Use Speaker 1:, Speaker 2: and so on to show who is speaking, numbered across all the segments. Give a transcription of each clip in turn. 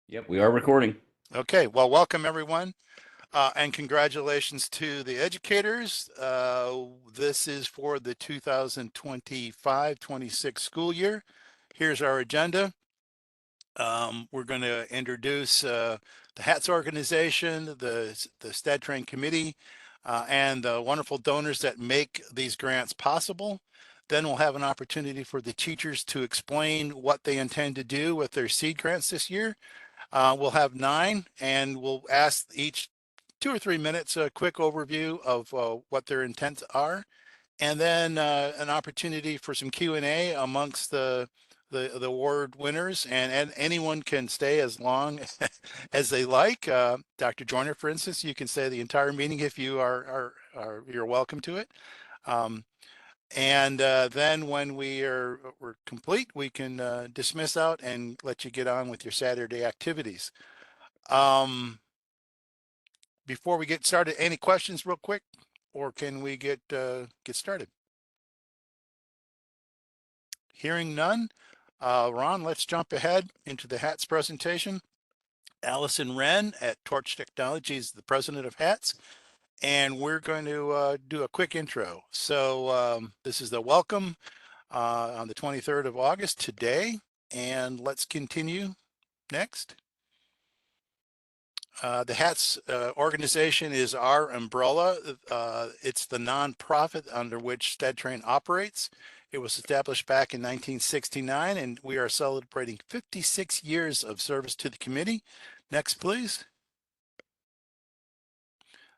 Speaker 1: Yep, we are recording.
Speaker 2: Okay, well, welcome everyone, and congratulations to the educators. This is for the 2025-26 school year. Here's our agenda. We're going to introduce the HATS organization, the STEDTRAIN committee, and the wonderful donors that make these grants possible. Then we'll have an opportunity for the teachers to explain what they intend to do with their seed grants this year. We'll have 9, and we'll ask each 2 or 3 minutes a quick overview of what their intents are, and then an opportunity for some Q&A amongst the award winners, and anyone can stay as long as they like. Dr. Joyner, for instance, you can stay the entire meeting if you you're welcome to it. Um, and then when we're complete, we can dismiss out and let you get on with your Saturday activities. Before we get started, any questions real quick, or can we get started? Hearing none, Ron, let's jump ahead into the HATS presentation. Allison Wren at Torch Technologies, the president of HATS, and we're going to do a quick intro. So this is the welcome on the 23rd of August today, and let's continue next. The HATS organization is our umbrella. It's the nonprofit under which STEDTRAIN operates. It was established back in 1969, and we are celebrating 56 years of service to the committee. Next, please.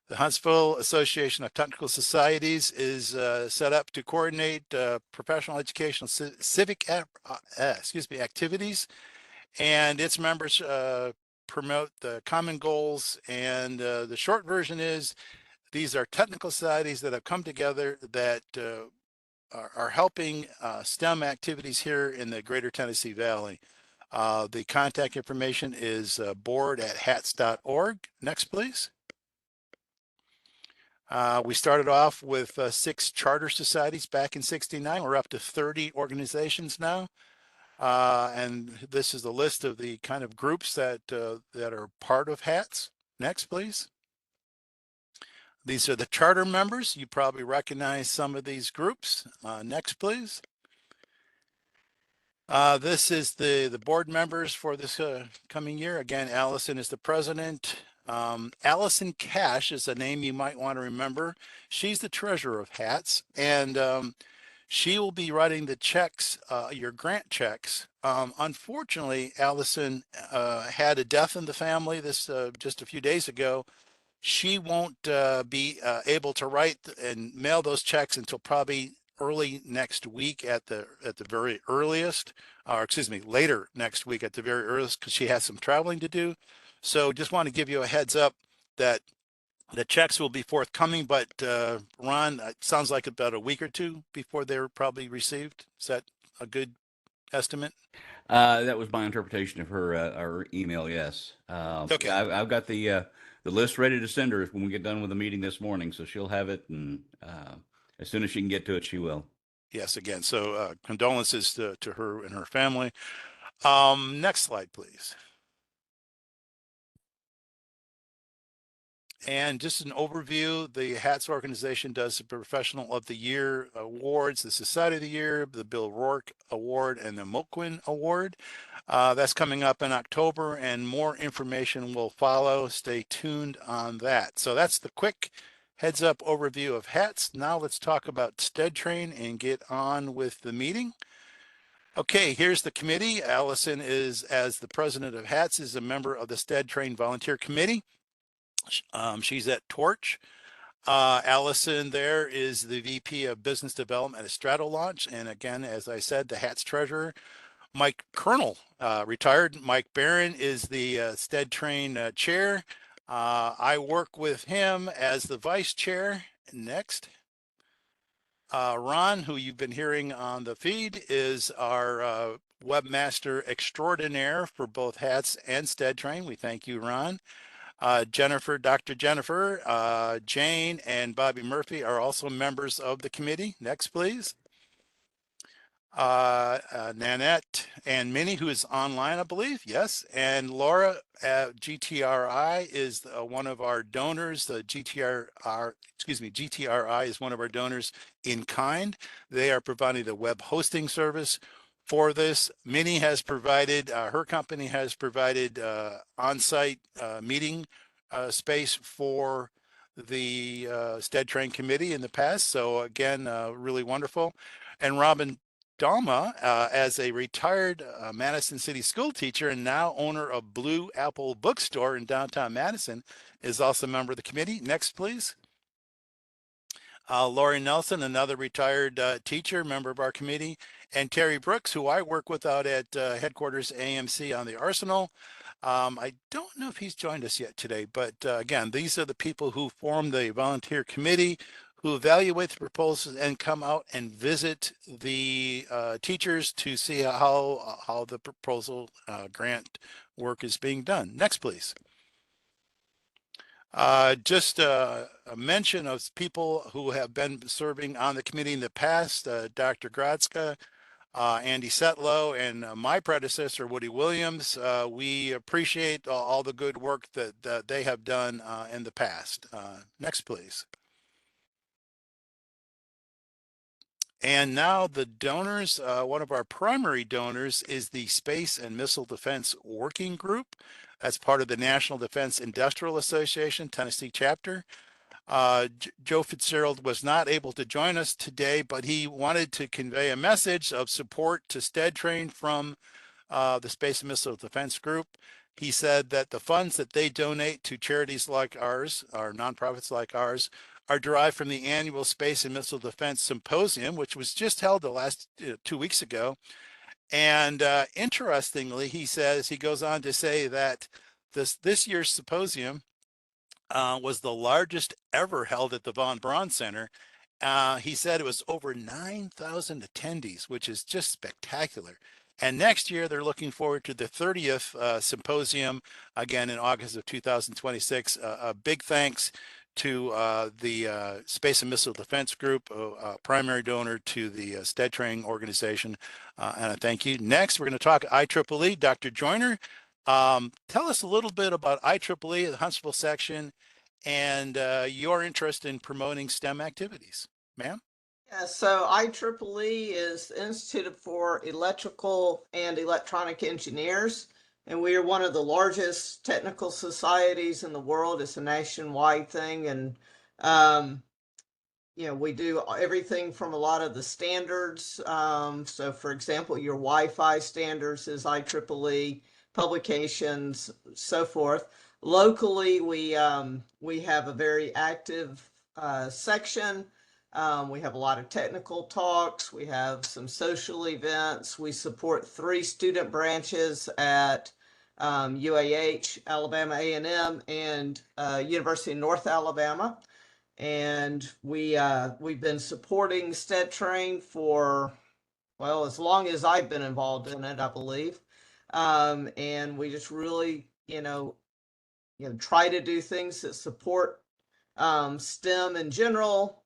Speaker 2: The Huntsville Association of Technical Societies is set up to coordinate professional educational civic activities, and its members promote the common goals. And the short version is these are technical societies that have come together that are helping STEM activities here in the greater Tennessee Valley. The contact information is board@hats.org. Next, please. We started off with 6 charter societies back in '69. We're up to 30 organizations now. And this is the list of the kind of groups that are part of HATS. Next, please. These are the charter members. You probably recognize some of these groups. Next, please. This is the board members for this coming year. Again, Allison is the president. Allison Cash is a name you might want to remember. She's the treasurer of HATS, and she will be writing the checks, your grant checks. Unfortunately, Allison had a death in the family this just a few days ago. She won't be able to write and mail those checks until probably early next week at the very earliest, or excuse me, later next week at the very earliest, because she has some traveling to do. So just want to give you a heads up that the checks will be forthcoming, but Ron, it sounds like about a week or two before they're probably received. Is that a good estimate?
Speaker 1: That was my interpretation of her email. Yes.
Speaker 2: Okay.
Speaker 1: Yeah, I've got the list ready to send her when we get done with the meeting this morning, so she'll have it, and as soon as she can get to it, she will.
Speaker 2: Yes, again. So condolences to her and her family. Next slide, please. And just an overview, the HATS organization does the Professional of the Year awards, the Society of the Year, the Bill Rourke Award, and the Moquin Award. That's coming up in October, and more information will follow. Stay tuned on that. So that's the quick heads up overview of HATS. Now let's talk about STEDTRAIN and get on with the meeting. Okay, here's the committee. Allison is, as the president of HATS, is a member of the STEDTRAIN Volunteer Committee. She's at Torch. Allison there is the VP of Business Development at Strato Launch. And again, as I said, the HATS treasurer. Mike Colonel, retired. Mike Barron is the STEDTRAIN chair. I work with him as the vice chair. Next. Ron, who you've been hearing on the feed, is our webmaster extraordinaire for both HATS and STEDTRAIN. We thank you, Ron. Jennifer, Dr. Jennifer, Jane, and Bobby Murphy are also members of the committee. Next, please. Nanette and Minnie, who is online, I believe. Yes. And Laura at GTRI is one of our donors. The GTRI is one of our donors in kind. They are providing the web hosting service for this. Minnie has provided, her company has provided on-site meeting space for the STEDTRAIN committee in the past. So again, really wonderful. And Robin Dalma, as a retired Madison City school teacher and now owner of Blue Apple Bookstore in downtown Madison, is also a member of the committee. Next, please. Lori Nelson, another retired teacher, member of our committee, and Terry Brooks, who I work with out at headquarters AMC on the Arsenal. I don't know if he's joined us yet today, but again, these are the people who form the volunteer committee, who evaluate the proposals and come out and visit the teachers to see how the proposal grant work is being done. Next, please. Just a mention of people who have been serving on the committee in the past, Dr. Gradska, Andy Setlow, and my predecessor, Woody Williams. We appreciate all the good work that they have done in the past. Next, please. And now the donors, one of our primary donors is the Space and Missile Defense Working Group. That's part of the National Defense Industrial Association, Tennessee chapter. Joe Fitzgerald was not able to join us today, but he wanted to convey a message of support to STEDTRAIN from the Space and Missile Defense Group. He said that the funds that they donate to charities like ours, or nonprofits like ours, are derived from the annual Space and Missile Defense Symposium, which was just held the last 2 weeks ago. And interestingly, he goes on to say that this year's symposium was the largest ever held at the Von Braun Center. He said it was over 9,000 attendees, which is just spectacular. And next year, they're looking forward to the 30th symposium, again in August of 2026. A big thanks to the Space and Missile Defense Group, primary donor to the STEDTRAIN organization. And I thank you. Next, we're going to talk IEEE. Dr. Joyner, tell us a little bit about IEEE, the Huntsville section, and your interest in promoting STEM activities. Ma'am?
Speaker 3: Yeah, so IEEE is Institute for Electrical and Electronic Engineers, and we are one of the largest technical societies in the world. It's a nationwide thing, and we do everything from a lot of the standards. So, for example, your Wi-Fi standards is IEEE, publications, so forth. Locally, we have a very active section. We have a lot of technical talks. We have some social events. We support 3 student branches at UAH, Alabama A&M, and University of North Alabama. And we've been supporting STEDTRAIN for, well, as long as I've been involved in it, I believe. And we just really, try to do things that support STEM in general,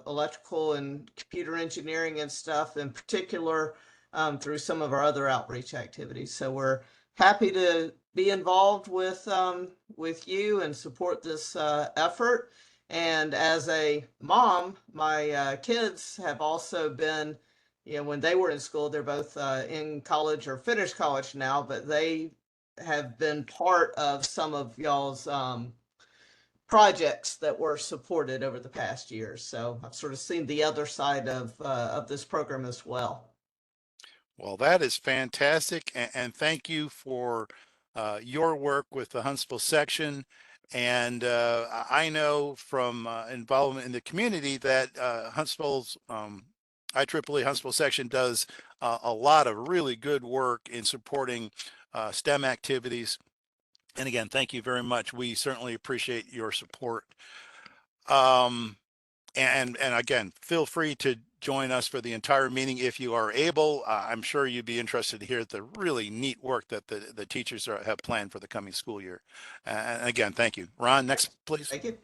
Speaker 3: electrical and computer engineering and stuff in particular, through some of our other outreach activities. So we're happy to be involved with you and support this effort. And as a mom, my kids have also been, when they were in school, they're both in college or finished college now, but they have been part of some of y'all's projects that were supported over the past year. So I've sort of seen the other side of this program as well.
Speaker 2: Well, that is fantastic. And thank you for your work with the Huntsville section. And I know from involvement in the community that Huntsville's IEEE Huntsville section does a lot of really good work in supporting STEM activities. And again, thank you very much. We certainly appreciate your support. And again, feel free to join us for the entire meeting if you are able. I'm sure you'd be interested to hear the really neat work that the teachers have planned for the coming school year. And again, thank you. Ron, next, please.
Speaker 3: Thank you.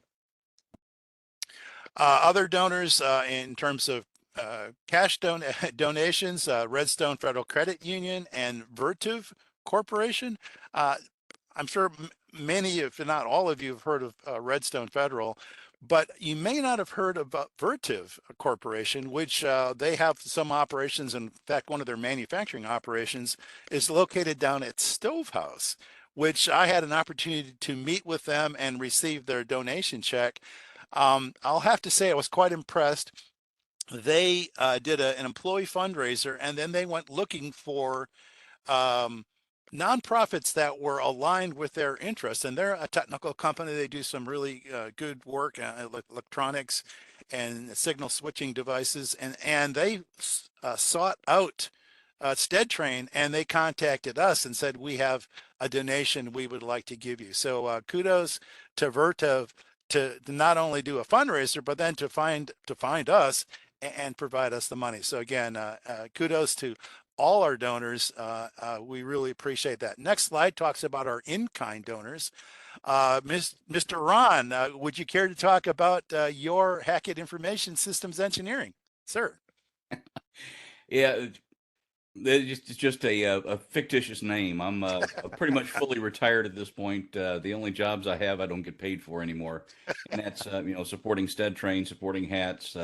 Speaker 2: Other donors in terms of cash donations, Redstone Federal Credit Union and Vertiv Corporation. I'm sure many, if not all of you, have heard of Redstone Federal, but you may not have heard of Vertiv Corporation, which they have some operations. In fact, one of their manufacturing operations is located down at Stovehouse, which I had an opportunity to meet with them and receive their donation check. I'll have to say I was quite impressed. They did an employee fundraiser, and then they went looking for um, nonprofits that were aligned with their interests. And they're a technical company. They do some really good work, electronics and signal switching devices. And they sought out STEDTRAIN, and they contacted us and said, we have a donation we would like to give you. So kudos to Vertiv to not only do a fundraiser, but then to find us and provide us the money. So again, kudos to all our donors. We really appreciate that. Next slide talks about our in-kind donors. Mr. Ron, would you care to talk about your Hackett Information Systems Engineering, sir?
Speaker 1: Yeah, it's just a fictitious name. I'm pretty much fully retired at this point. The only jobs I have, I don't get paid for anymore, and that's supporting STEDTRAIN, supporting hats.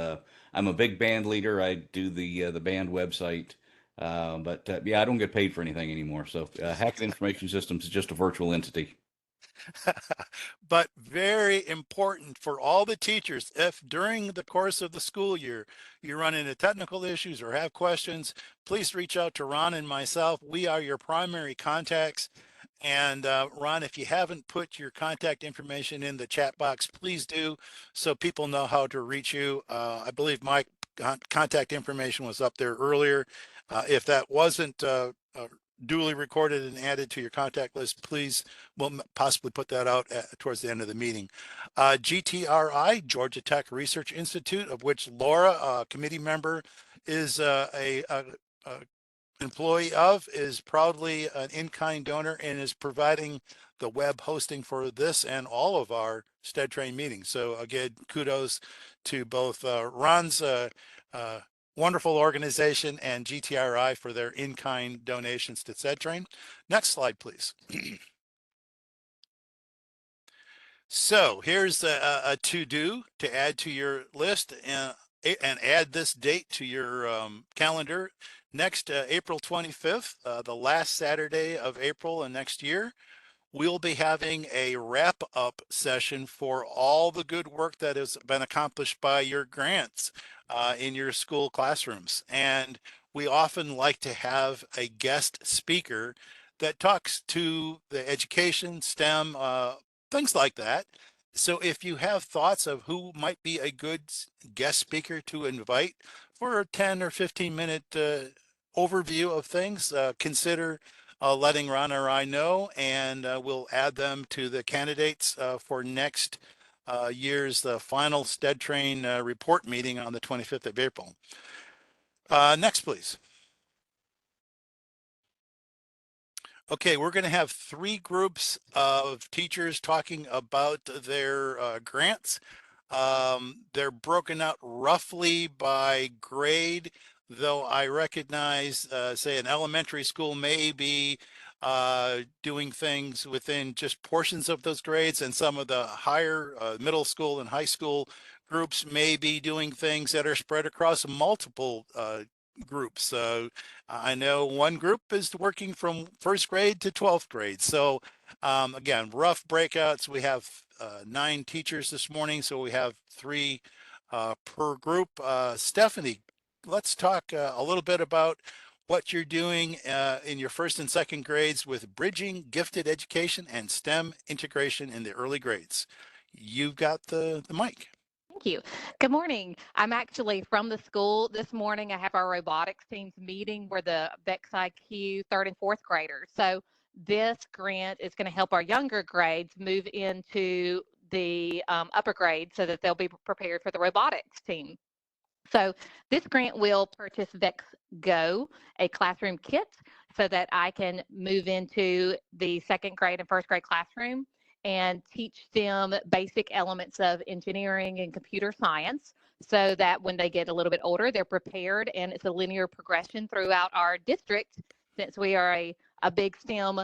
Speaker 1: I'm a big band leader. I do the band website, but yeah, I don't get paid for anything anymore. So Hackett Information Systems is just a virtual entity.
Speaker 2: But very important for all the teachers, if during the course of the school year you run into technical issues or have questions, please reach out to Ron and myself. We are your primary contacts. And Ron, if you haven't put your contact information in the chat box, please do, so people know how to reach you. I believe my contact information was up there earlier. If that wasn't duly recorded and added to your contact list, please, we'll possibly put that out towards the end of the meeting. GTRI, Georgia Tech Research Institute, of which Laura, a committee member, is a employee of, is proudly an in-kind donor and is providing the web hosting for this and all of our STEDTRAIN meetings. So again, kudos to both Ron's wonderful organization and GTRI for their in-kind donations to STEDTRAIN. Next slide, please. So here's a to-do to add to your list and add this date to your calendar. Next, April 25th, the last Saturday of April and next year, we'll be having a wrap-up session for all the good work that has been accomplished by your grants in your school classrooms. And we often like to have a guest speaker that talks to the education, STEM, things like that. So if you have thoughts of who might be a good guest speaker to invite for a 10 or 15-minute overview of things, consider letting Ron or I know, and we'll add them to the candidates for next year's final STEDTRAIN report meeting on the 25th of April. Next, please. Okay, we're going to have 3 groups of teachers talking about their grants. They're broken out roughly by grade, though I recognize, say, an elementary school may be doing things within just portions of those grades, and some of the higher middle school and high school groups may be doing things that are spread across multiple groups. I know one group is working from 1st grade to 12th grade. So again, rough breakouts. We have 9 teachers this morning, so we have 3 per group. Stephanie, let's talk a little bit about what you're doing in your 1st and 2nd grades with bridging gifted education and STEM integration in the early grades. You've got the mic.
Speaker 4: Thank you. Good morning. I'm actually from the school this morning. I have our robotics team's meeting where the Bex IQ 3rd and 4th graders. So this grant is going to help our younger grades move into the upper grades so that they'll be prepared for the robotics team. So this grant will purchase Vex Go, a classroom kit, so that I can move into the 2nd grade and 1st grade classroom and teach them basic elements of engineering and computer science so that when they get a little bit older, they're prepared, and it's a linear progression throughout our district since we are a big STEM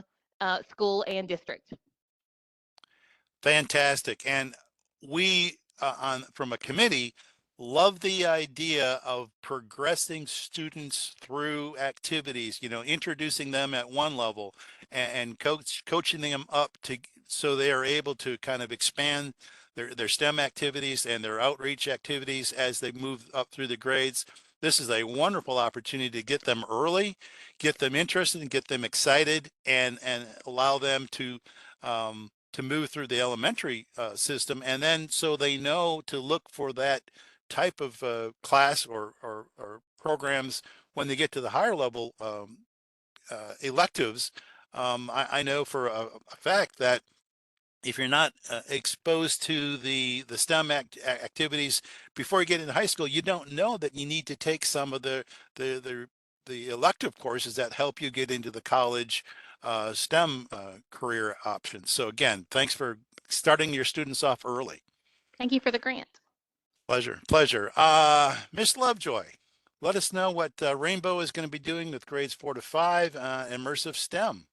Speaker 4: school and district.
Speaker 2: Fantastic. And we from a committee love the idea of progressing students through activities, introducing them at one level and coaching them up to so they are able to kind of expand their STEM activities and their outreach activities as they move up through the grades. This is a wonderful opportunity to get them early, get them interested and get them excited, and allow them to move through the elementary system, and then so they know to look for that type of class or programs when they get to the higher level electives. I know for a fact that if you're not exposed to the STEM activities before you get into high school, you don't know that you need to take some of the the elective courses that help you get into the college STEM career options. So again, thanks for starting your students off early.
Speaker 4: Thank you for the grant.
Speaker 2: Pleasure, pleasure. Miss Lovejoy, let us know what Rainbow is going to be doing with grades 4 to 5, immersive STEM.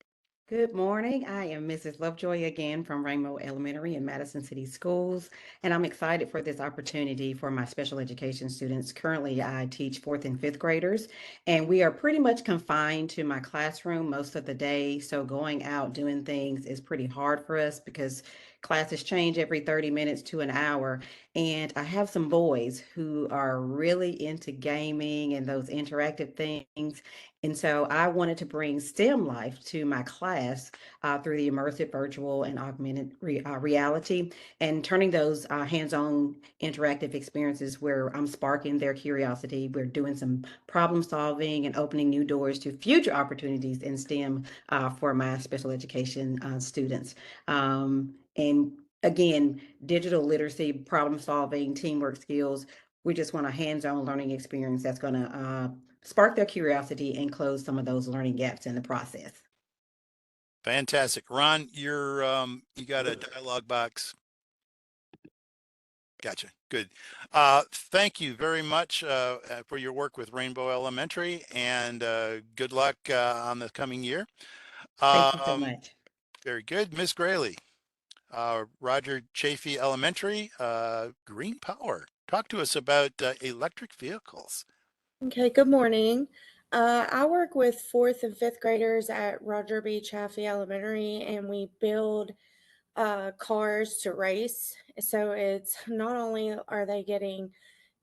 Speaker 5: Good morning. I am Mrs. Lovejoy again from Rainbow Elementary in Madison City Schools, and I'm excited for this opportunity for my special education students. Currently, I teach 4th and 5th graders, and we are pretty much confined to my classroom most of the day. So going out doing things is pretty hard for us because classes change every 30 minutes to an hour. And I have some boys who are really into gaming and those interactive things. And so I wanted to bring STEM life to my class through the immersive virtual and augmented reality and turning those hands-on interactive experiences where I'm sparking their curiosity. We're doing some problem solving and opening new doors to future opportunities in STEM for my special education students. And again, digital literacy, problem solving, teamwork skills. We just want a hands-on learning experience that's going to spark their curiosity and close some of those learning gaps in the process.
Speaker 2: Fantastic. Ron, you got a dialogue box. Gotcha. Good. Thank you very much for your work with Rainbow Elementary, and good luck on the coming year.
Speaker 5: Thank you so much.
Speaker 2: Very good. Ms. Graley, Roger Chafee Elementary, Green Power. Talk to us about electric vehicles.
Speaker 6: Okay, good morning. I work with 4th and 5th graders at Roger B. Chaffee Elementary, and we build cars to race. So it's not only are they getting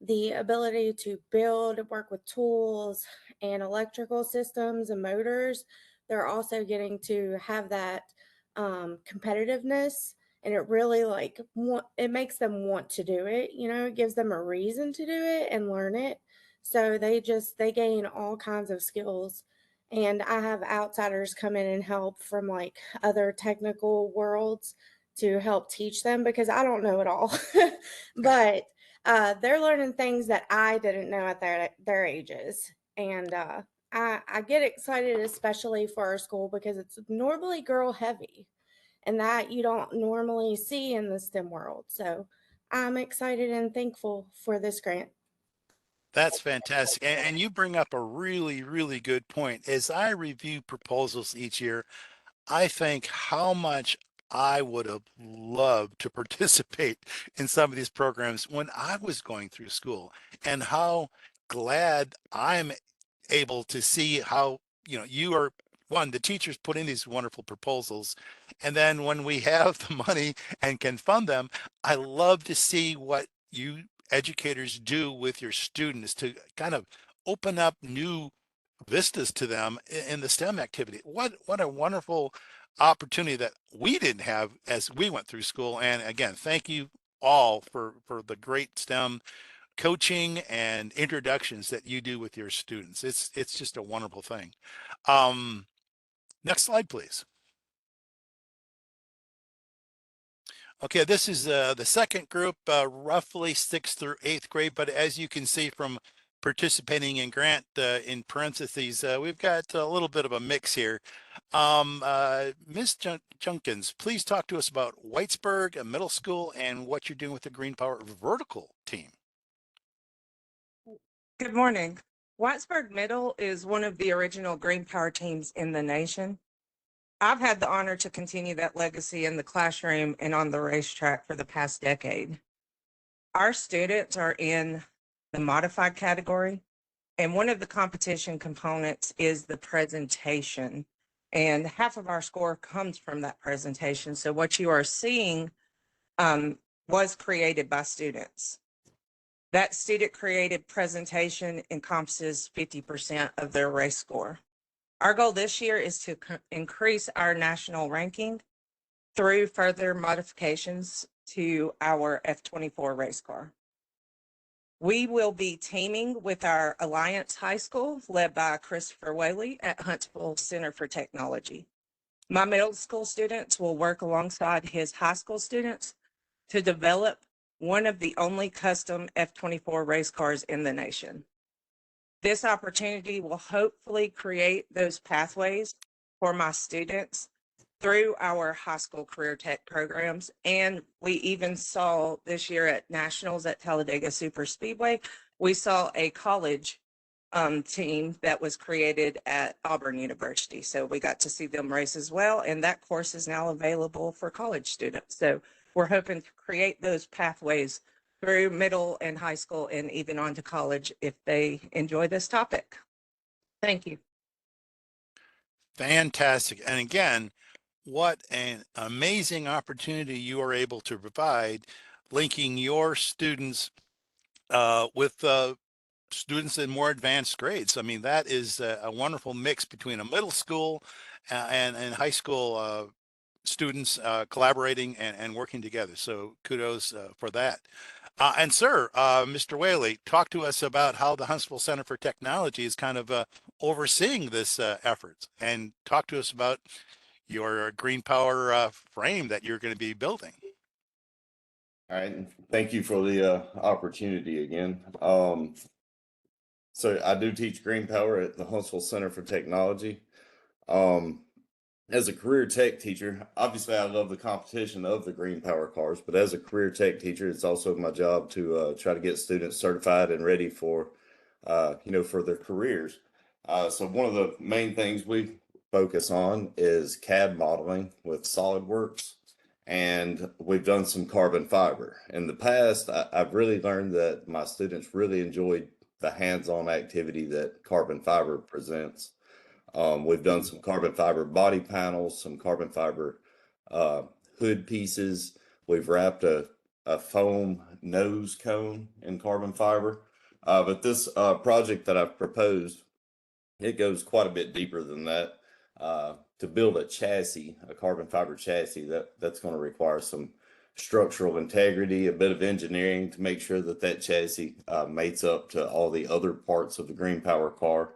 Speaker 6: the ability to build, work with tools and electrical systems and motors, they're also getting to have that competitiveness, and it really it makes them want to do it. It gives them a reason to do it and learn it. So they gain all kinds of skills. And I have outsiders come in and help from like other technical worlds to help teach them because I don't know it all. But they're learning things that I didn't know at their ages. And I get excited, especially for our school, because it's normally girl heavy, and that you don't normally see in the STEM world. So I'm excited and thankful for this grant.
Speaker 2: That's fantastic. And you bring up a really, really good point. As I review proposals each year, I think how much I would have loved to participate in some of these programs when I was going through school, and how glad I'm able to see how, you are one, the teachers put in these wonderful proposals. And then when we have the money and can fund them, I love to see what you educators do with your students to kind of open up new vistas to them in the STEM activity. What a wonderful opportunity that we didn't have as we went through school. And again, thank you all for the great STEM coaching and introductions that you do with your students. It's just a wonderful thing. Next slide, please. Okay, this is the second group, roughly 6th through 8th grade, but as you can see from participating in grant in parentheses. We've got a little bit of a mix here. Ms. Junkins, please talk to us about Whitesburg Middle School and what you're doing with the Green Power Vertical team.
Speaker 7: Good morning. Whitesburg Middle is one of the original Green Power teams in the nation. I've had the honor to continue that legacy in the classroom and on the racetrack for the past decade. Our students are in the modified category, and one of the competition components is the presentation. And half of our score comes from that presentation. So what you are seeing was created by students. That student created presentation encompasses 50% of their race score. Our goal this year is to increase our national ranking through further modifications to our F24 race car. We will be teaming with our Alliance High School, led by Christopher Whaley at Huntsville Center for Technology. My middle school students will work alongside his high school students to develop one of the only custom F24 race cars in the nation. This opportunity will hopefully create those pathways for my students through our high school career tech programs. And we even saw this year at Nationals at Talladega Super Speedway, we saw a college team that was created at Auburn University. So we got to see them race as well. And that course is now available for college students. So we're hoping to create those pathways through middle and high school and even on to college if they enjoy this topic. Thank you.
Speaker 2: Fantastic. And again, what an amazing opportunity you are able to provide, linking your students with students in more advanced grades. I mean, that is a wonderful mix between a middle school and high school students collaborating and working together. So kudos for that. And sir, Mr. Whaley, talk to us about how the Huntsville Center for Technology is kind of overseeing this effort, and talk to us about your green power frame that you're going to be building.
Speaker 8: All right, and thank you for the opportunity again. So I do teach green power at the Huntsville Center for Technology. As a career tech teacher, obviously I love the competition of the green power cars, but as a career tech teacher, it's also my job to try to get students certified and ready for, for their careers. So one of the main things we focus on is CAD modeling with SolidWorks, and we've done some carbon fiber. In the past, I've really learned that my students really enjoyed the hands-on activity that carbon fiber presents. We've done some carbon fiber body panels, some carbon fiber hood pieces. We've wrapped a foam nose cone in carbon fiber. But this project that I've proposed, it goes quite a bit deeper than that. To build a chassis, a carbon fiber chassis, that's going to require some structural integrity, a bit of engineering to make sure that that chassis mates up to all the other parts of the green power car.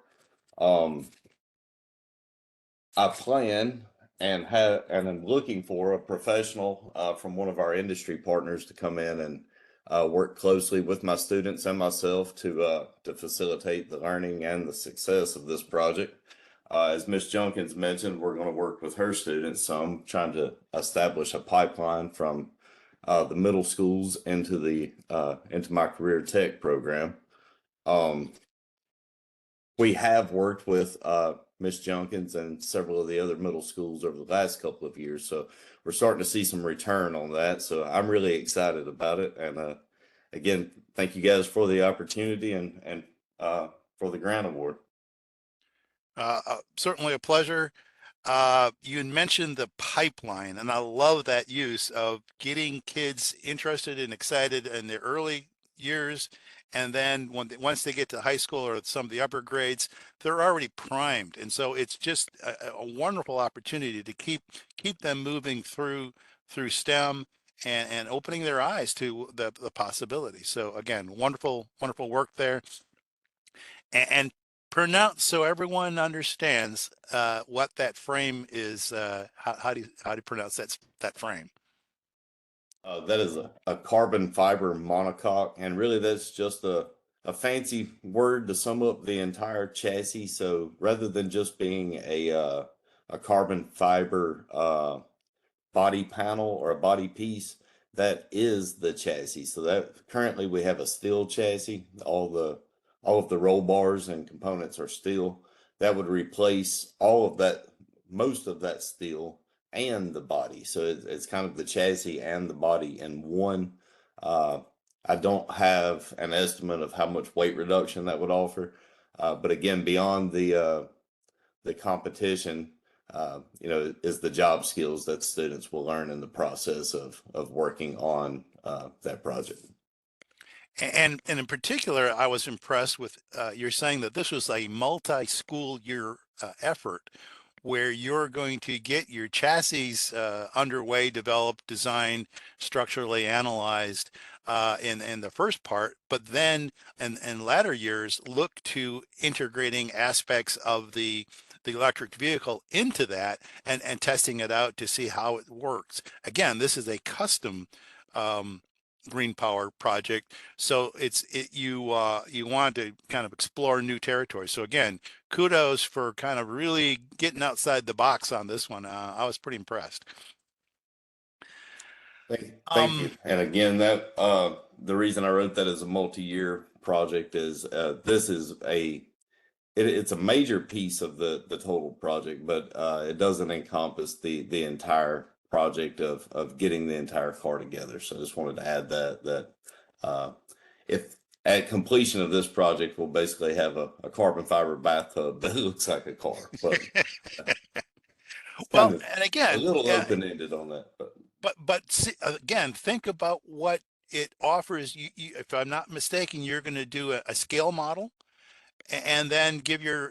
Speaker 8: I plan and I'm looking for a professional from one of our industry partners to come in and work closely with my students and myself to facilitate the learning and the success of this project. As Ms. Junkins mentioned, we're going to work with her students. So I'm trying to establish a pipeline from the middle schools into my career tech program. We have worked with Ms. Junkins and several of the other middle schools over the last couple of years. So we're starting to see some return on that. So I'm really excited about it. And again, thank you guys for the opportunity and for the grant award.
Speaker 2: Certainly a pleasure. You mentioned the pipeline, and I love that use of getting kids interested and excited in their early years. And then once they get to high school or some of the upper grades, they're already primed. And so it's just a wonderful opportunity to keep them moving through STEM and opening their eyes to the possibility. So again, wonderful work there. And pronounce so everyone understands what that frame is. How do you pronounce that frame?
Speaker 8: That is a carbon fiber monocoque, and really that's just a a fancy word to sum up the entire chassis. So rather than just being a carbon fiber body panel or a body piece, that is the chassis. So that currently we have a steel chassis. All of the roll bars and components are steel. That would replace all of that, most of that steel and the body. So it's kind of the chassis and the body in one. Uh, I don't have an estimate of how much weight reduction that would offer, but again, beyond the competition, is the job skills that students will learn in the process of working on that project.
Speaker 2: And in particular, I was impressed with you're saying that this was a multi-school year effort where you're going to get your chassis underway, developed, designed, structurally analyzed in the first part, but then in latter years look to integrating aspects of the electric vehicle into that and testing it out to see how it works. Again, this is a custom um, green power project, so you want to kind of explore new territory. So again, kudos for kind of really getting outside the box on this one. I was pretty impressed.
Speaker 8: Thank you. And again, that the reason I wrote that as a multi-year project is it's a major piece of the total project, but it doesn't encompass the entire project of getting the entire car together. So I just wanted to add that if at completion of this project, we'll basically have a carbon fiber bathtub that looks like a car. But
Speaker 2: Well,
Speaker 8: kind of
Speaker 2: and
Speaker 8: a
Speaker 2: again,
Speaker 8: little open-ended on that.
Speaker 2: but see, again, think about what it offers. If I'm not mistaken, you're going to do a scale model and then give your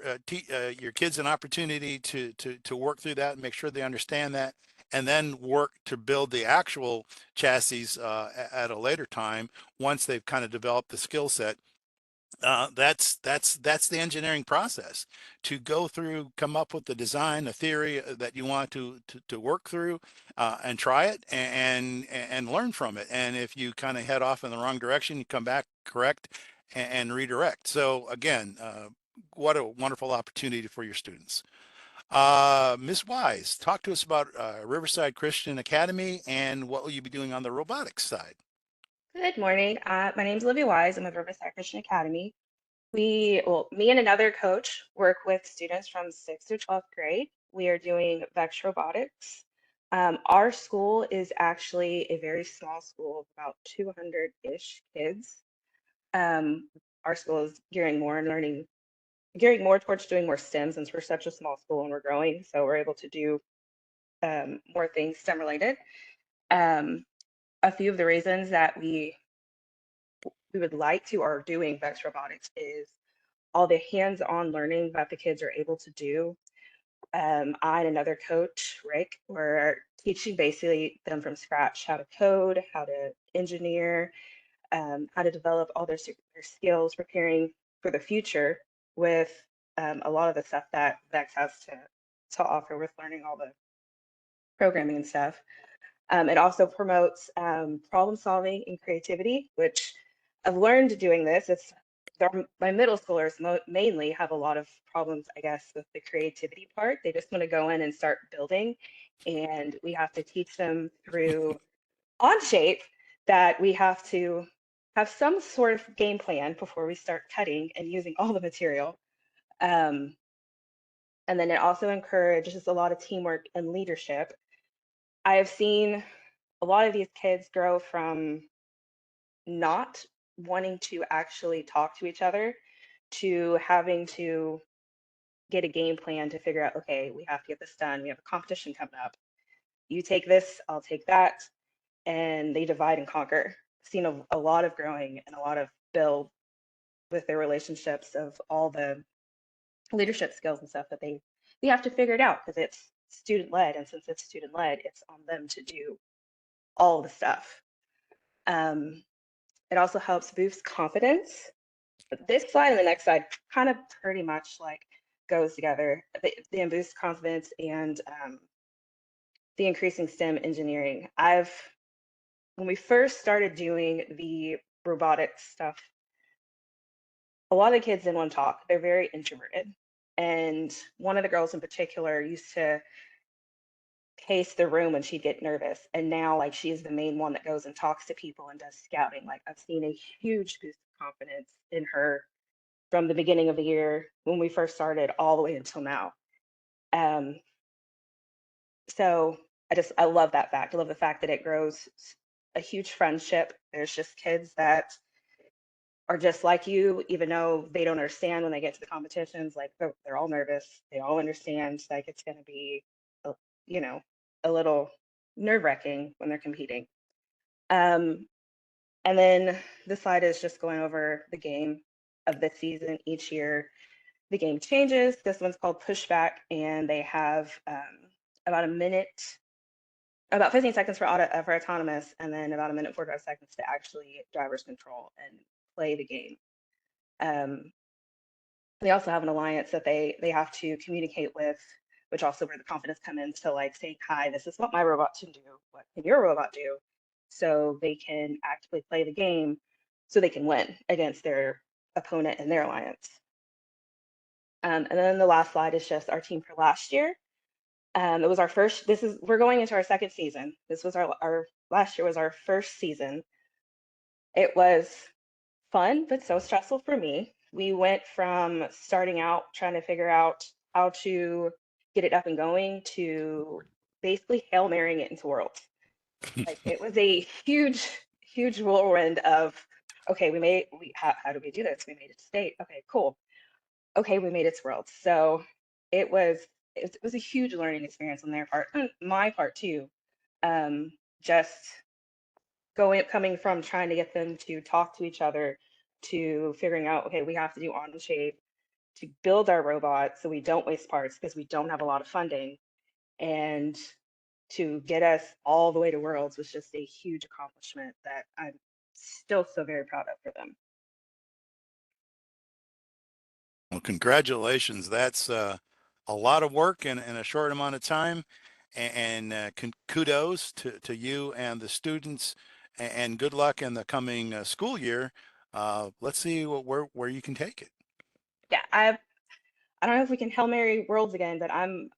Speaker 2: kids an opportunity to work through that and make sure they understand that, and then work to build the actual chassis at a later time once they've kind of developed the skill set. That's the engineering process, to go through, come up with the design, a theory that you want to work through, and try it and learn from it. And if you kind of head off in the wrong direction, you come back, correct, and redirect. So again, what a wonderful opportunity for your students. Ms. Wise, talk to us about Riverside Christian Academy and what will you be doing on the robotics side?
Speaker 9: Good morning. My name is Olivia Wise. I'm with Riverside Christian Academy. Me and another coach work with students from 6th through 12th grade. We are doing VEX robotics. Our school is actually a very small school of about 200-ish kids. Our school is gearing more towards doing more STEM, since we're such a small school and we're growing. So we're able to do more things STEM related. A few of the reasons that we would like to are doing VEX robotics is all the hands-on learning that the kids are able to do. I and another coach, Rick, were teaching basically them from scratch how to code, how to engineer, how to develop all their skills, preparing for the future with a lot of the stuff that VEX has to offer with learning all the programming and stuff. It also promotes problem solving and creativity, which I've learned doing this. My middle schoolers mainly have a lot of problems, I guess, with the creativity part. They just want to go in and start building, and we have to teach them through Onshape that we have to have some sort of game plan before we start cutting and using all the material. And then it also encourages a lot of teamwork and leadership. I have seen a lot of these kids grow from not wanting to actually talk to each other to having to get a game plan to figure out, okay, we have to get this done. We have a competition coming up. You take this, I'll take that. And they divide and conquer. I've seen a lot of growing and a lot of build with their relationships of all the leadership skills and stuff that they have to figure it out, because it's student led. And since it's student led, it's on them to do all the stuff. It also helps boost confidence. This slide and the next slide kind of pretty much like goes together. The boost confidence and the increasing STEM engineering. When we first started doing the robotics stuff a lot of the kids didn't want to talk. They're very introverted. And one of the girls in particular used to pace the room when she'd get nervous. And now, like, she's the main one that goes and talks to people and does scouting. Like, I've seen a huge boost of confidence in her from the beginning of the year when we first started all the way until now. So I love that fact. I love the fact that it grows a huge friendship. There's just kids that are just like you, even though they don't understand when they get to the competitions. Like, they're all nervous. They all understand like it's going to be, you know, a little nerve-wracking when they're competing. And then the slide is just going over the game of the season. Each year the game changes. This one's called Pushback, and they have about a minute, about 15 seconds for autonomous, and then about a minute 45 seconds to actually driver's control and play the game. They also have an alliance that they have to communicate with, which also where the confidence comes in to like say, hi, this is what my robot can do. What can your robot do? So they can actively play the game so they can win against their opponent in their alliance. And then the last slide is just our team for last year. It was our first, we're going into our second season. This was our last year was our first season. It was fun, but so stressful for me. We went from starting out trying to figure out how to get it up and going to basically Hail Marrying it into Worlds. Like, it was a huge, huge whirlwind of, okay, how do we do this? We made it to state. Okay, cool. Okay, we made it to Worlds. So it was a huge learning experience on their part, and my part too. Just coming from trying to get them to talk to each other to figuring out, okay, we have to do on shape to build our robot so we don't waste parts because we don't have a lot of funding, and to get us all the way to Worlds was just a huge accomplishment that I'm still so very proud of for them.
Speaker 2: Well, congratulations. That's a lot of work in a short amount of time. And kudos to you and the students, and good luck in the coming school year. Let's see where you can take it.
Speaker 9: Yeah, I don't know if we can Hail Mary Worlds again, but I'm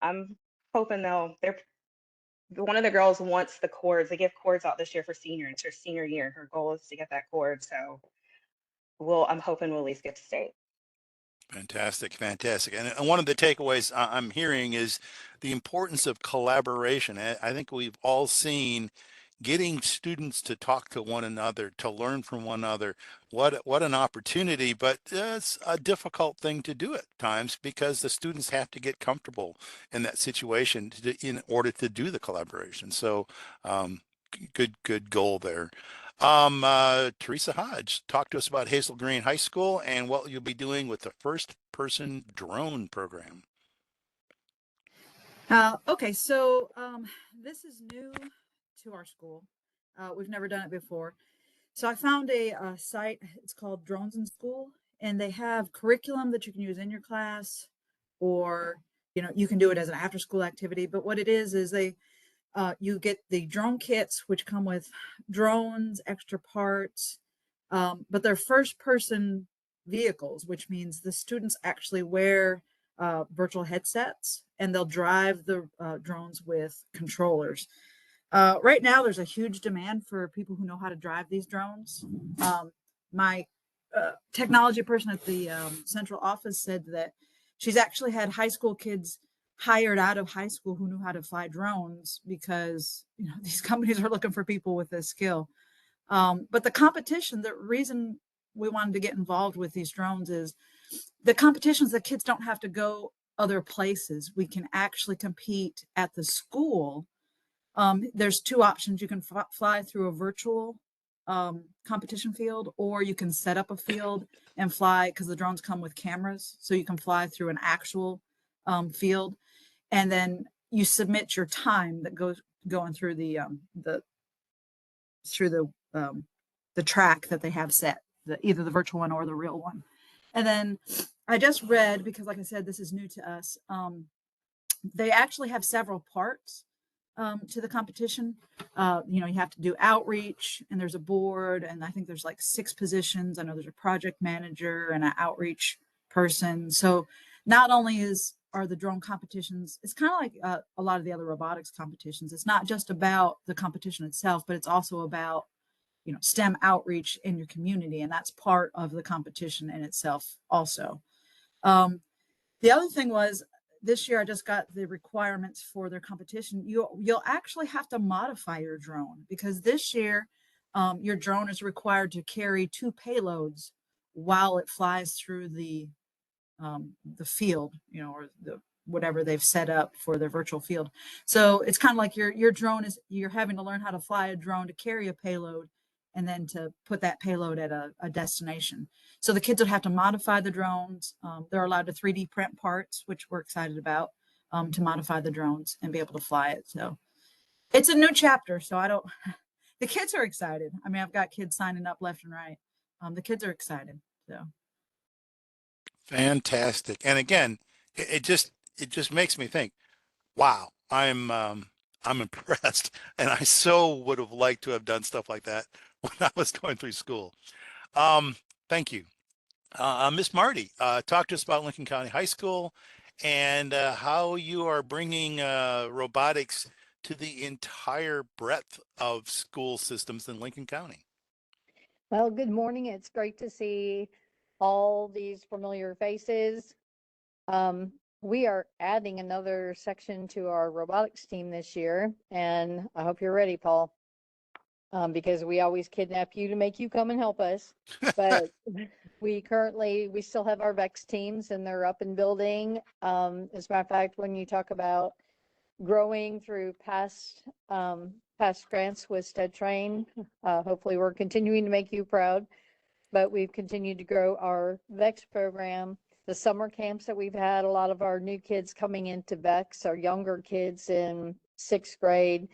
Speaker 9: hoping one of the girls wants the cords. They give cords out this year for senior. It's her senior year. Her goal is to get that cord. So I'm hoping we'll at least get to state.
Speaker 2: Fantastic, fantastic. And one of the takeaways I'm hearing is the importance of collaboration. I think we've all seen getting students to talk to one another, to learn from one another. What an opportunity, but it's a difficult thing to do at times because the students have to get comfortable in that situation in order to do the collaboration. So good goal there. Teresa Hodge, talk to us about Hazel Green High School and what you'll be doing with the first person drone program.
Speaker 10: Okay, so this is new to our school. We've never done it before. So I found a site, it's called Drones in School, and they have curriculum that you can use in your class, or you can do it as an after school activity. But what it is you get the drone kits, which come with drones, extra parts, but they're first person vehicles, which means the students actually wear virtual headsets and they'll drive the drones with controllers. Right now, there's a huge demand for people who know how to drive these drones. My technology person at the central office said that she's actually had high school kids hired out of high school who knew how to fly drones because these companies are looking for people with this skill. But the competition, the reason we wanted to get involved with these drones is the competitions that kids don't have to go other places. We can actually compete at the school. There's two options. You can fly through a virtual competition field, or you can set up a field and fly, because the drones come with cameras, so you can fly through an actual field, and then you submit your time that going through the track that they have set, either the virtual one or the real one. And then I just read, because like I said, this is new to us, they actually have several parts. to the competition. You know, you have to do outreach, and there's a board, and I think there's like 6 positions. I know there's a project manager and an outreach person. So not only are the drone competitions, it's kind of like a lot of the other robotics competitions. It's not just about the competition itself, but it's also about, you know, STEM outreach in your community, and that's part of the competition in itself also. The other thing was, this year I just got the requirements for their competition. You'll actually have to modify your drone, because this year your drone is required to carry 2 payloads while it flies through the field, you know, or the whatever they've set up for their virtual field. So it's kind of like your drone you're having to learn how to fly a drone to carry a payload, and then to put that payload at a destination. So the kids would have to modify the drones. They're allowed to 3D print parts, which we're excited about, to modify the drones and be able to fly it. So it's a new chapter. So the kids are excited. I mean, I've got kids signing up left and right. The kids are excited. So.
Speaker 2: Fantastic. And again, it just makes me think, wow, I'm impressed. And I so would have liked to have done stuff like that when I was going through school. Thank you. Miss Marty, talk to us about Lincoln County High School and how you are bringing robotics to the entire breadth of school systems in Lincoln County.
Speaker 11: Well, good morning. It's great to see all these familiar faces. We are adding another section to our robotics team this year, and I hope you're ready, Paul, because we always kidnap you to make you come and help us. But we still have our VEX teams, and they're up and building. As a matter of fact, when you talk about growing through past grants with STEDTRAIN, hopefully we're continuing to make you proud. But we've continued to grow our VEX program. The summer camps that we've had, a lot of our new kids coming into VEX, our younger kids in 6th grade,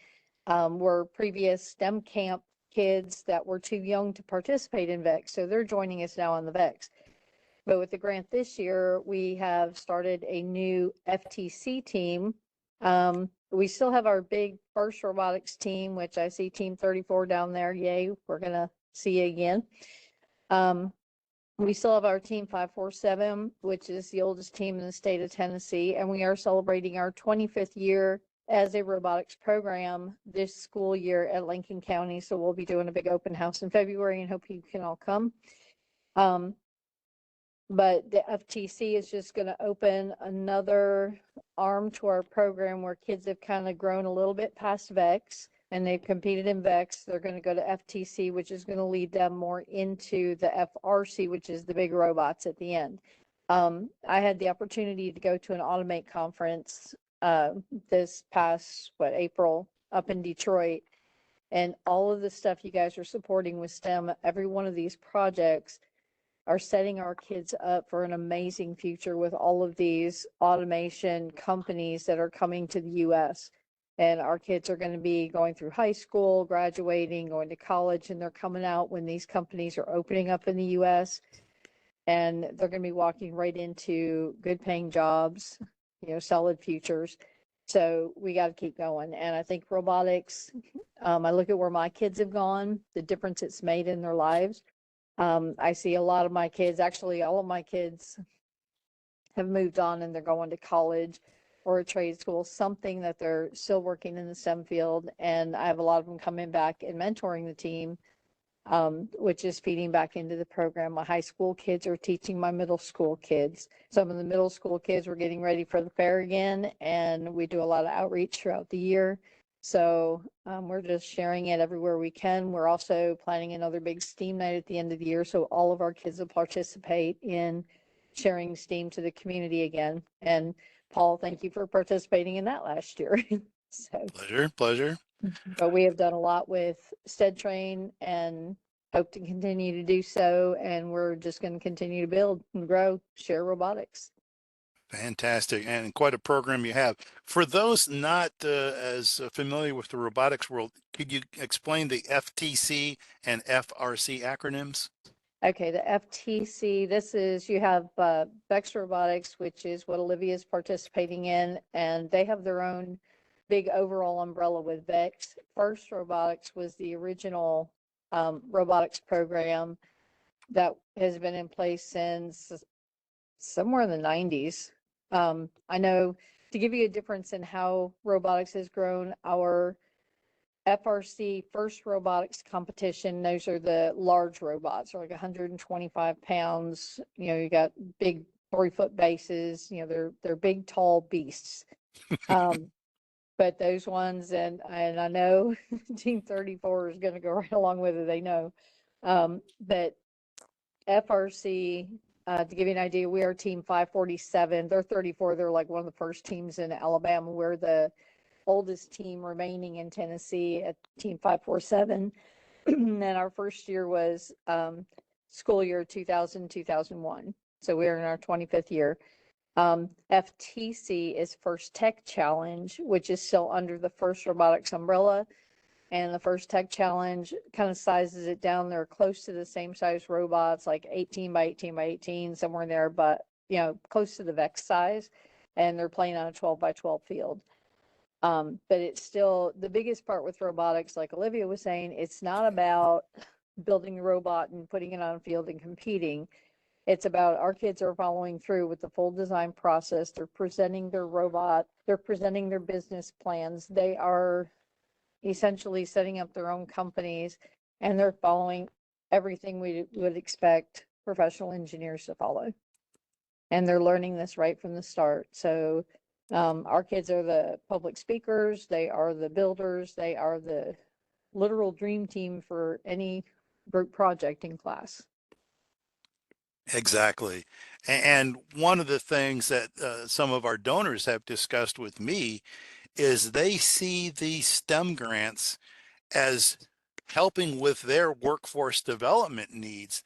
Speaker 11: were previous STEM camp kids that were too young to participate in VEX. So they're joining us now on the VEX. But with the grant this year, we have started a new FTC team. We still have our big FIRST robotics team, which I see Team 34 down there. Yay, we're going to see you again. We still have our Team 547, which is the oldest team in the state of Tennessee, and we are celebrating our 25th year as a robotics program this school year at Lincoln County. So we'll be doing a big open house in February and hope you can all come. But the FTC is just going to open another arm to our program where kids have kind of grown a little bit past VEX and they've competed in VEX. They're going to go to FTC, which is going to lead them more into the FRC, which is the big robots at the end. I had the opportunity to go to an Automate conference this past, April up in Detroit. And all of the stuff you guys are supporting with STEM, every one of these projects are setting our kids up for an amazing future with all of these automation companies that are coming to the U.S. And our kids are going to be going through high school, graduating, going to college, and they're coming out when these companies are opening up in the U.S. And they're going to be walking right into good paying jobs, solid futures. So we got to keep going. And I think robotics, I look at where my kids have gone, the difference it's made in their lives. I see a lot of my kids, actually all of my kids have moved on and they're going to college or a trade school, something that they're still working in the STEM field. And I have a lot of them coming back and mentoring the team, which is feeding back into the program. My high school kids are teaching my middle school kids. Some of the middle school kids were getting ready for the fair again, and we do a lot of outreach throughout the year. So we're just sharing it everywhere we can. We're also planning another big STEAM night at the end of the year, so all of our kids will participate in sharing STEAM to the community again. And Paul, thank you for participating in that last year. So,
Speaker 2: Pleasure.
Speaker 11: but we have done a lot with STEDTRAIN and hope to continue to do so. And we're just going to continue to build and grow, share robotics.
Speaker 2: Fantastic, and quite a program you have. For those not as familiar with the robotics world, could you explain the FTC and FRC acronyms?
Speaker 11: Okay, the FTC, you have VEX Robotics, which is what Olivia is participating in, and they have their own big overall umbrella with VEX. First Robotics was the original robotics program that has been in place since somewhere in the 90s. I know, to give you a difference in how robotics has grown, our FRC First Robotics competition, those are the large robots, are like 125 pounds. You know, you got big 3-foot bases, you know, they're big, tall beasts. But those ones, and I know Team 34 is going to go right along with it, they know. But FRC, to give you an idea, we are Team 547. They're 34. They're like one of the first teams in Alabama. We're the oldest team remaining in Tennessee at Team 547. And our first year was school year 2000-2001. So we're in our 25th year. FTC is First Tech Challenge, which is still under the First Robotics umbrella. And the First Tech Challenge kind of sizes it down. They're close to the same size robots, like 18 by 18 by 18, somewhere in there, but, you know, close to the VEX size. And they're playing on a 12 by 12 field. But it's still the biggest part with robotics, like Olivia was saying, it's not about building a robot and putting it on a field and competing. It's about our kids are following through with the full design process. They're presenting their robot. They're presenting their business plans. They are essentially setting up their own companies, and they're following everything we would expect professional engineers to follow. And they're learning this right from the start. So our kids are the public speakers. They are the builders. They are the literal dream team for any group project in class.
Speaker 2: Exactly. And one of the things that some of our donors have discussed with me is they see these STEM grants as helping with their workforce development needs.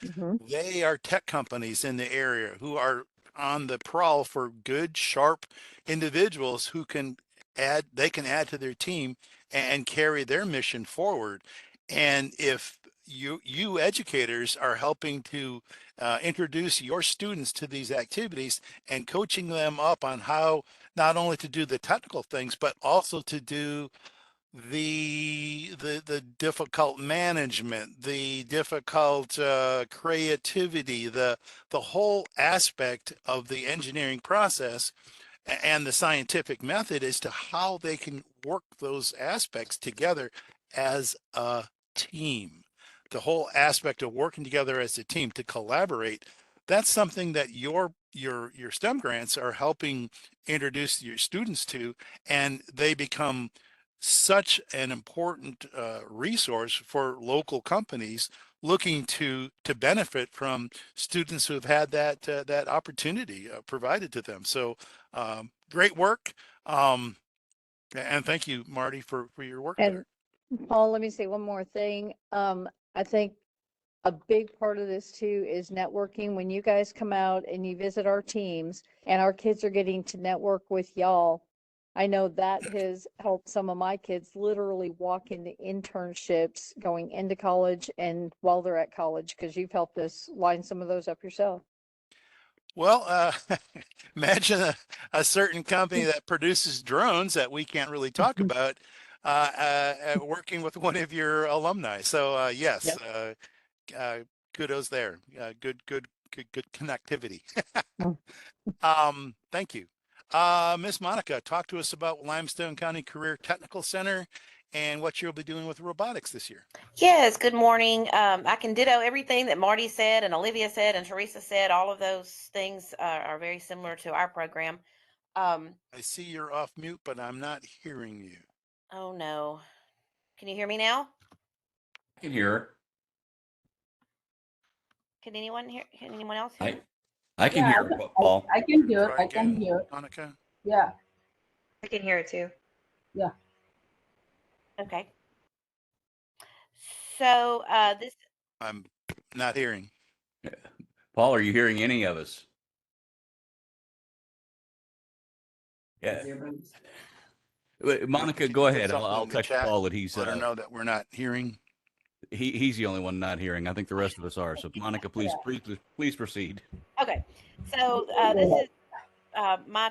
Speaker 2: They are tech companies in the area who are on the prowl for good, sharp individuals who can add to their team and carry their mission forward. And if you educators are helping to introduce your students to these activities and coaching them up on how not only to do the technical things, but also to do the difficult management, the difficult creativity, the whole aspect of the engineering process and the scientific method as to how they can work those aspects together as a team. The whole aspect of working together as a team to collaborate, that's something that your STEM grants are helping introduce your students to, and they become such an important resource for local companies looking to benefit from students who have had that opportunity provided to them. So great work. And thank you, Marty, for your work
Speaker 11: And
Speaker 2: there.
Speaker 11: Paul, let me say one more thing. I think a big part of this too is networking. When you guys come out and you visit our teams and our kids are getting to network with y'all, I know that has helped some of my kids literally walk into internships going into college and while they're at college, because you've helped us line some of those up yourself.
Speaker 2: Well, imagine a certain company that produces drones that we can't really talk about working with one of your alumni. So yes, kudos there. Good connectivity. Thank you. Miss Monica, talk to us about Limestone County Career Technical Center and what you'll be doing with robotics this year.
Speaker 12: Yes, good morning. I can ditto everything that Marty said and Olivia said and Teresa said. All of those things are very similar to our program.
Speaker 2: I see you're off mute, but I'm not hearing you.
Speaker 12: Oh no. Can you hear me now?
Speaker 1: I can hear her.
Speaker 12: Can anyone else hear?
Speaker 1: I can hear her, Paul.
Speaker 13: I can hear.
Speaker 2: Try
Speaker 13: I can
Speaker 2: again,
Speaker 13: hear.
Speaker 2: Monica.
Speaker 13: Yeah.
Speaker 9: I can hear it too.
Speaker 13: Yeah.
Speaker 12: Okay. So this.
Speaker 2: I'm not hearing.
Speaker 1: Paul, are you hearing any of us? Yeah. Monica, go ahead. I'll text Paul that he's.
Speaker 2: Let her know that we're not hearing.
Speaker 1: He's the only one not hearing. I think the rest of us are. So, Monica, please proceed.
Speaker 12: Okay. So this is my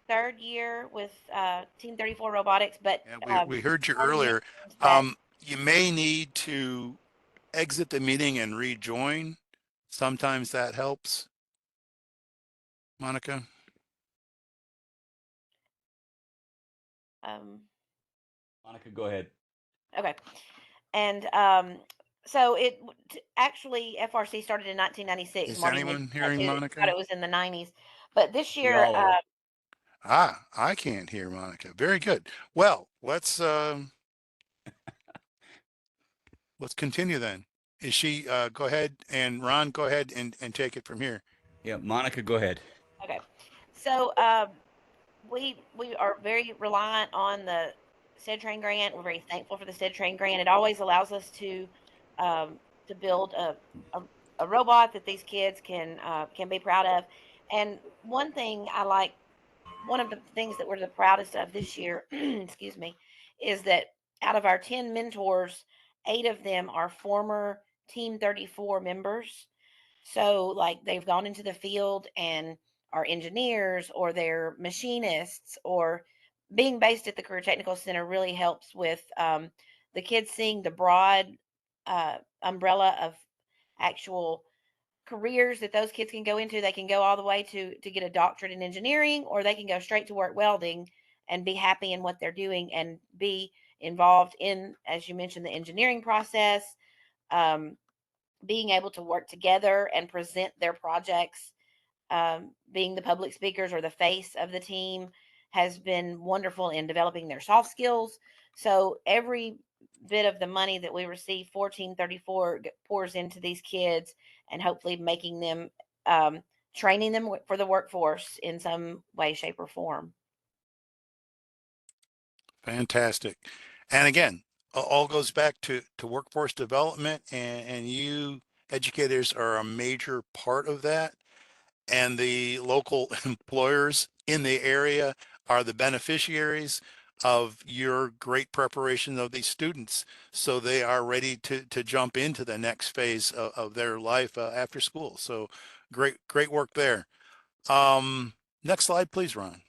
Speaker 12: third year with Team 34 Robotics, but
Speaker 2: And we heard you
Speaker 12: one year
Speaker 2: earlier.
Speaker 12: that
Speaker 2: You may need to exit the meeting and rejoin. Sometimes that helps. Monica?
Speaker 1: Monica, go ahead.
Speaker 12: Okay. And so actually FRC started in 1996.
Speaker 2: Is
Speaker 12: Marty
Speaker 2: anyone
Speaker 12: mentioned that
Speaker 2: hearing
Speaker 12: too.
Speaker 2: Monica?
Speaker 12: Thought it was in the 90s, but this
Speaker 1: We
Speaker 12: year,
Speaker 1: all are.
Speaker 2: I can't hear Monica. Very good. Well, let's continue then. Is she, go ahead, and Ron, go ahead and take it from here.
Speaker 1: Yeah, Monica, go ahead.
Speaker 12: okay. So we are very reliant on the STEDTRAIN grant. We're very thankful for the STEDTRAIN grant. It always allows us to build a robot that these kids can be proud of. And one thing I like, one of the things that we're the proudest of this year, excuse me, is that out of our 10 mentors, 8 of them are former Team 34 members. So, like, they've gone into the field and are engineers or they're machinists, or being based at the Career Technical Center really helps with the kids seeing the broad umbrella of actual careers that those kids can go into. They can go all the way to get a doctorate in engineering, or they can go straight to work welding and be happy in what they're doing and be involved in, as you mentioned, the engineering process, being able to work together and present their projects, being the public speakers or the face of the team has been wonderful in developing their soft skills. So every bit of the money that we receive, 1434, pours into these kids and hopefully making them, training them for the workforce in some way, shape, or form.
Speaker 2: Fantastic. And again, all goes back to workforce development, and you educators are a major part of that. And the local employers in the area are the beneficiaries of your great preparation of these students, so they are ready to jump into the next phase of their life after school. So great work there. Next slide, please, Ron.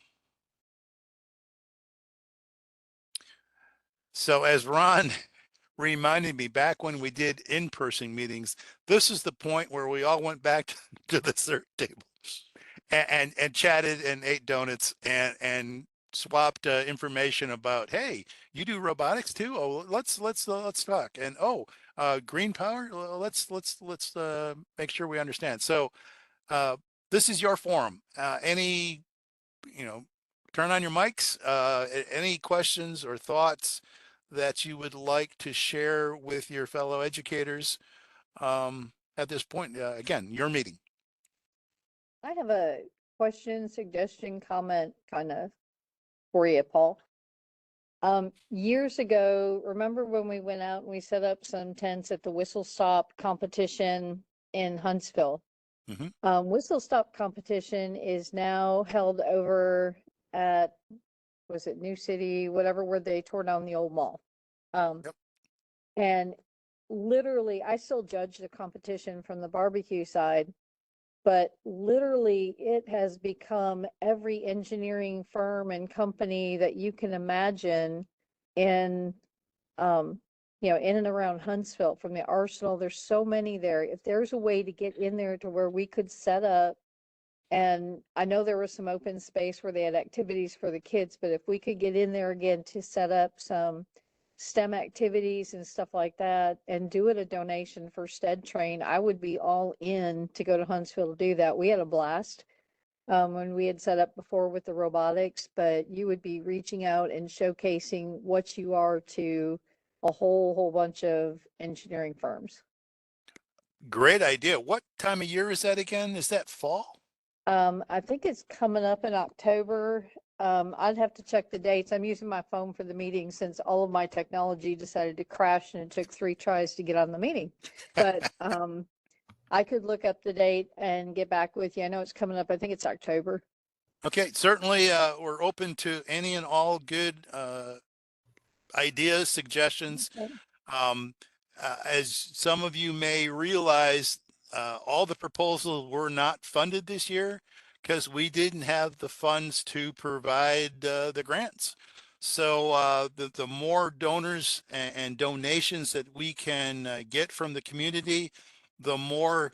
Speaker 2: So as Ron reminded me, back when we did in-person meetings, this is the point where we all went back to the cert table and chatted and ate donuts and swapped information about, hey, you do robotics too? Oh, let's talk. And green power. Let's make sure we understand. So this is your forum. Any, turn on your mics. Any questions or thoughts that you would like to share with your fellow educators at this point? Again, your meeting.
Speaker 11: I have a question, suggestion, comment kind of for you, Paul. Years ago, remember when we went out and we set up some tents at the Whistle Stop competition in Huntsville? Whistle Stop competition is now held over at, was it New City, whatever, where they tore down the old mall.
Speaker 2: Yep.
Speaker 11: And literally, I still judge the competition from the barbecue side, but literally it has become every engineering firm and company that you can imagine in, in and around Huntsville, from the Arsenal. There's so many there. If there's a way to get in there to where we could set up, and I know there was some open space where they had activities for the kids, but if we could get in there again to set up some STEM activities and stuff like that and do it a donation for STEDTRAIN, I would be all in to go to Huntsville to do that. We had a blast when we had set up before with the robotics, but you would be reaching out and showcasing what you are to a whole bunch of engineering firms.
Speaker 2: Great idea. What time of year is that again? Is that fall?
Speaker 11: I think it's coming up in October. I'd have to check the dates. I'm using my phone for the meeting since all of my technology decided to crash and it took 3 tries to get on the meeting. But I could look up the date and get back with you. I know it's coming up. I think it's October.
Speaker 2: Okay, certainly we're open to any and all good ideas, suggestions. As some of you may realize, all the proposals were not funded this year. because we didn't have the funds to provide the grants. So the more donors and donations that we can get from the community, the more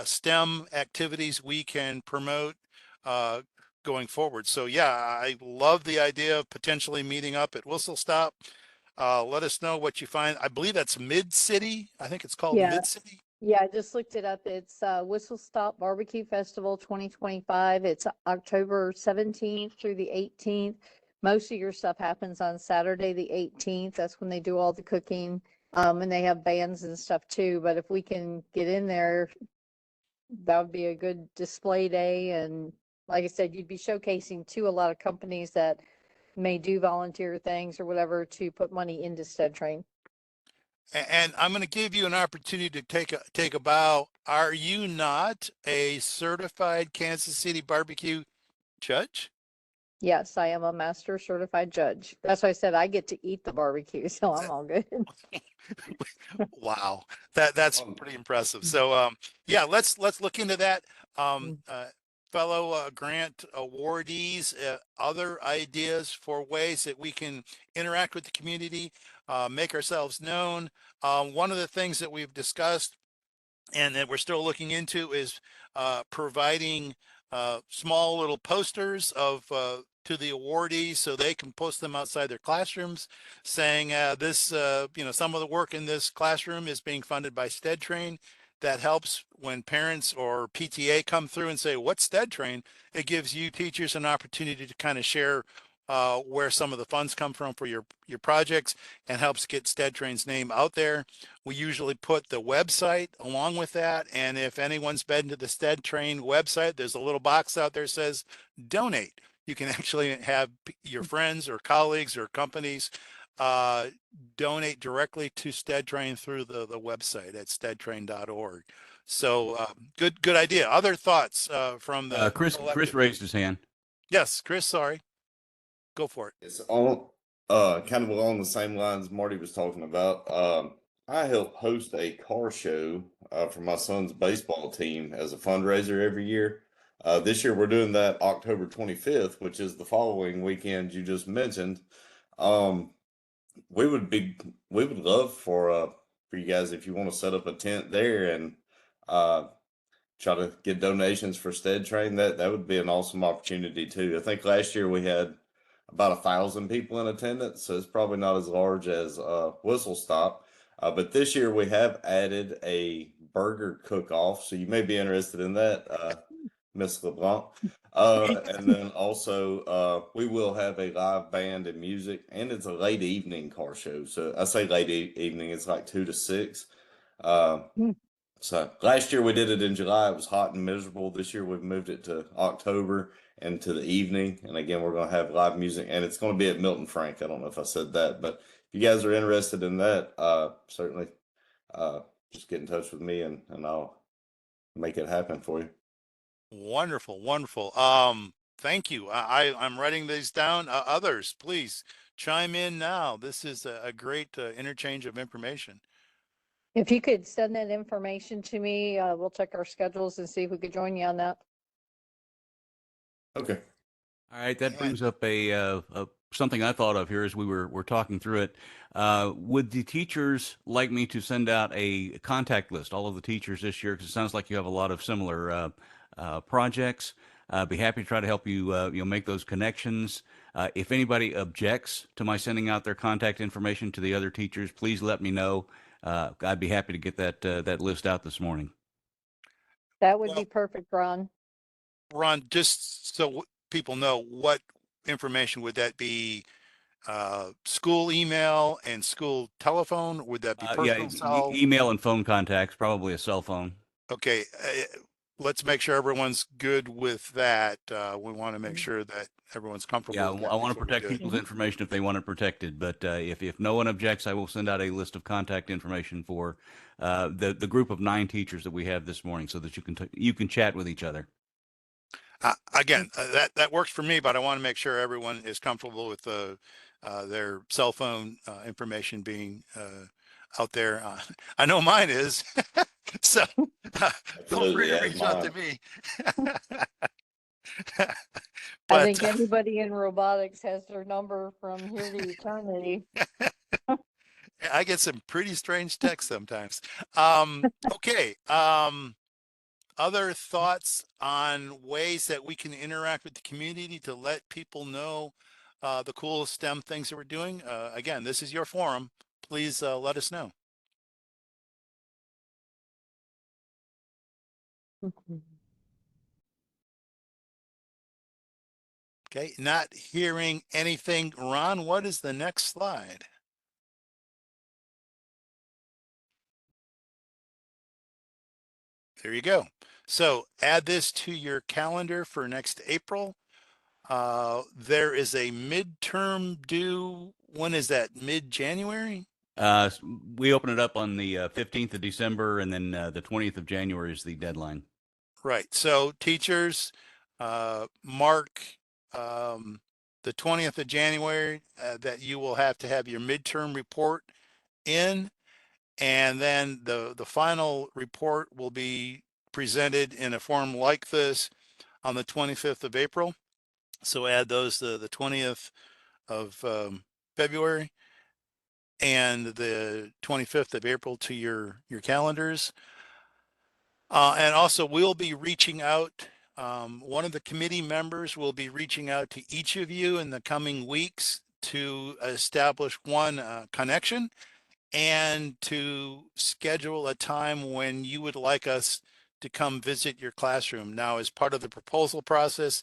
Speaker 2: STEM activities we can promote going forward. So yeah, I love the idea of potentially meeting up at Whistle Stop. Let us know what you find. I believe that's Mid-City. I think it's called
Speaker 11: Yeah.
Speaker 2: Mid-City.
Speaker 11: Yeah, I just looked it up. It's Whistle Stop Barbecue Festival 2025. It's October 17th through the 18th. Most of your stuff happens on Saturday, the 18th. That's when they do all the cooking. And they have bands and stuff too. But if we can get in there, that would be a good display day. And like I said, you'd be showcasing to a lot of companies that may do volunteer things or whatever to put money into STEDTRAIN.
Speaker 2: And I'm going to give you an opportunity to take a bow. Are you not a certified Kansas City barbecue judge?
Speaker 11: Yes, I am a master certified judge. That's why I said I get to eat the barbecue, so I'm all good.
Speaker 2: Wow, that's pretty impressive. So yeah, let's look into that. Fellow grant awardees, other ideas for ways that we can interact with the community, make ourselves known. One of the things that we've discussed and that we're still looking into is providing small little posters of to the awardees so they can post them outside their classrooms saying this, some of the work in this classroom is being funded by STEDTRAIN. That helps when parents or PTA come through and say, what's STEDTRAIN? It gives you teachers an opportunity to kind of share where some of the funds come from for your projects and helps get STEDTRAIN's name out there. We usually put the website along with that. And if anyone's been to the STEDTRAIN website, there's a little box out there that says donate. You can actually have your friends or colleagues or companies donate directly to STEDTRAIN through the website at stedtrain.org. So good idea. Other thoughts from the
Speaker 1: Chris raised his hand.
Speaker 2: Yes, Chris, sorry. Go for it.
Speaker 8: It's on kind of along the same lines Marty was talking about. I help host a car show for my son's baseball team as a fundraiser every year. This year we're doing that October 25th, which is the following weekend you just mentioned. We would love for you guys, if you want to set up a tent there and try to get donations for STEDTRAIN. That would be an awesome opportunity too. I think last year we had about 1,000 people in attendance, so it's probably not as large as Whistle Stop. But this year we have added a burger cook-off, so you may be interested in that, Miss LeBlanc. And then also we will have a live band and music, and it's a late evening car show. So I say late evening, it's like 2 to 6. So last year we did it in July. It was hot and miserable. This year we've moved it to October and to the evening. And again, we're going to have live music, and it's going to be at Milton Frank. I don't know if I said that, but if you guys are interested in that, certainly just get in touch with me and I'll make it happen for you.
Speaker 2: Wonderful, wonderful. Thank you. I'm writing these down. Others, please chime in now. This is a great interchange of information.
Speaker 11: If you could send that information to me, we'll check our schedules and see if we could join you on that.
Speaker 8: Okay.
Speaker 1: All right, that brings up a something I thought of here as we were talking through it. Would the teachers like me to send out a contact list, all of the teachers this year? Because it sounds like you have a lot of similar projects. Be happy to try to help you make those connections. If anybody objects to my sending out their contact information to the other teachers, please let me know. I'd be happy to get that list out this morning.
Speaker 11: That would be perfect, Ron.
Speaker 2: Ron, just so people know, what information would that be? School email and school telephone? Would that be personal cell?
Speaker 1: Email and phone contacts, probably a cell phone.
Speaker 2: Okay, let's make sure everyone's good with that. We want to make sure that everyone's comfortable with that.
Speaker 1: I want to protect people's information if they want it protected, but if no one objects, I will send out a list of contact information for the group of 9 teachers that we have this morning, so that you can chat with each other.
Speaker 2: Again, that works for me, but I want to make sure everyone is comfortable with their cell phone information being out there. I know mine is, so feel free to reach out to me.
Speaker 11: I
Speaker 2: But
Speaker 11: think everybody in robotics has their number from here to eternity.
Speaker 2: I get some pretty strange texts sometimes. Okay. Other thoughts on ways that we can interact with the community to let people know the cool STEM things that we're doing? Again, this is your forum. Please let us know. Okay, not hearing anything. Ron, what is the next slide? There you go. So add this to your calendar for next April. There is a midterm due. When is that? Mid-January?
Speaker 1: We open it up on the 15th of December, and then the 20th of January is the deadline.
Speaker 2: Right. So teachers, mark the 20th of January that you will have to have your midterm report in, and then the final report will be presented in a form like this on the 25th of April. So add those to the 20th of February and the 25th of April to your calendars. And also we'll be reaching out. One of the committee members will be reaching out to each of you in the coming weeks to establish one connection and to schedule a time when you would like us to come visit your classroom. Now, as part of the proposal process,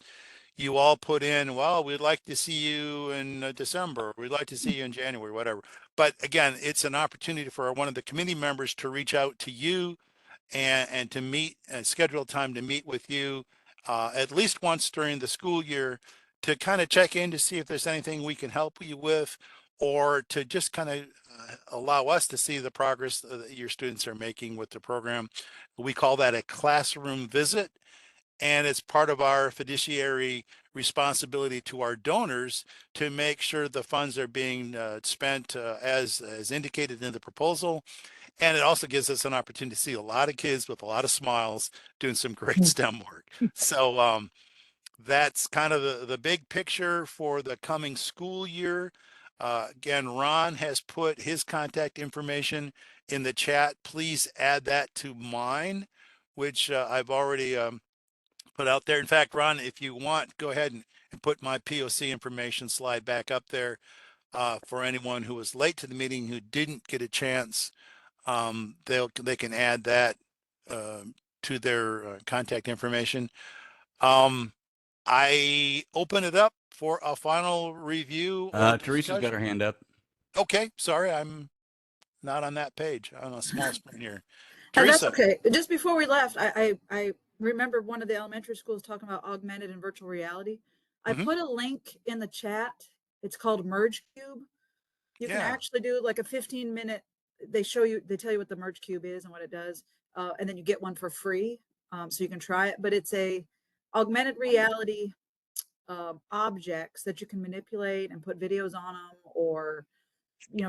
Speaker 2: you all put in, well, we'd like to see you in December, we'd like to see you in January, whatever. But again, it's an opportunity for one of the committee members to reach out to you and to meet and schedule time to meet with you at least once during the school year to kind of check in to see if there's anything we can help you with, or to just kind of allow us to see the progress that your students are making with the program. We call that a classroom visit. And it's part of our fiduciary responsibility to our donors to make sure the funds are being spent as indicated in the proposal. And it also gives us an opportunity to see a lot of kids with a lot of smiles doing some great STEM work. So that's kind of the big picture for the coming school year. Again, Ron has put his contact information in the chat. Please add that to mine, which I've already put out there. In fact, Ron, if you want, go ahead and put my POC information slide back up there for anyone who was late to the meeting who didn't get a chance. They can add that to their contact information. I open it up for a final review.
Speaker 1: Teresa's got her hand up.
Speaker 2: Okay, sorry, I'm not on that page. I'm on a small screen here.
Speaker 10: And that's
Speaker 2: Teresa.
Speaker 10: okay. Just before we left, I remember one of the elementary schools talking about augmented and virtual reality. I put a link in the chat. It's called Merge Cube. You can actually do like a 15-minute, they tell you what the Merge Cube is and what it does. And then you get one for free. So you can try it, but it's a augmented reality objects that you can manipulate and put videos on them, or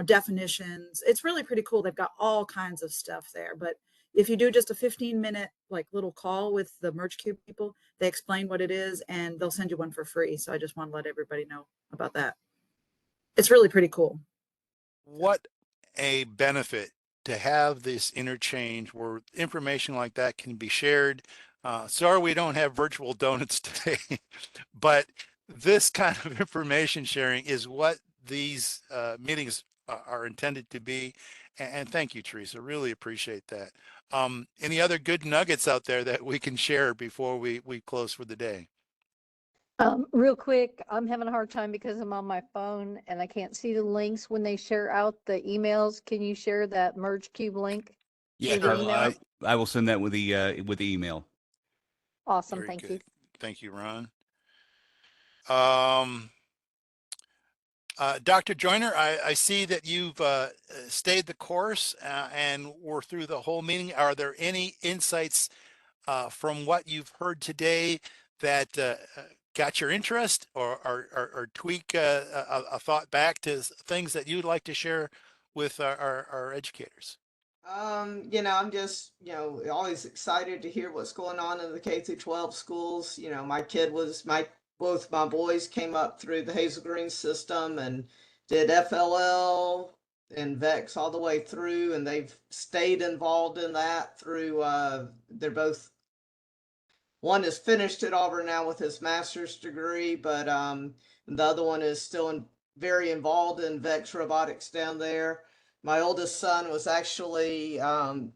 Speaker 10: definitions. It's really pretty cool. They've got all kinds of stuff there. But if you do just a 15-minute like little call with the Merge Cube people, they explain what it is and they'll send you one for free. So I just want to let everybody know about that. It's really pretty cool.
Speaker 2: What a benefit to have this interchange where information like that can be shared. Sorry, we don't have virtual donuts today, but this kind of information sharing is what these meetings are intended to be. And thank you, Teresa. Really appreciate that. Any other good nuggets out there that we can share before we close for the day?
Speaker 11: Real quick, I'm having a hard time because I'm on my phone and I can't see the links when they share out the emails. Can you share that Merge Cube link?
Speaker 1: Yeah, I will send that with the email.
Speaker 11: Awesome,
Speaker 2: Very
Speaker 11: thank
Speaker 2: good.
Speaker 11: you.
Speaker 2: Thank you, Ron. Dr. Joyner, I see that you've stayed the course and we're through the whole meeting. Are there any insights from what you've heard today that got your interest, or tweak a thought back to things that you'd like to share with our educators?
Speaker 3: I'm just, always excited to hear what's going on in the K through 12 schools. Both my boys came up through the Hazel Green system and did FLL and VEX all the way through, and they've stayed involved in that through, they're both, one is finished at Auburn now with his master's degree, but the other one is still very involved in VEX robotics down there. My oldest son was actually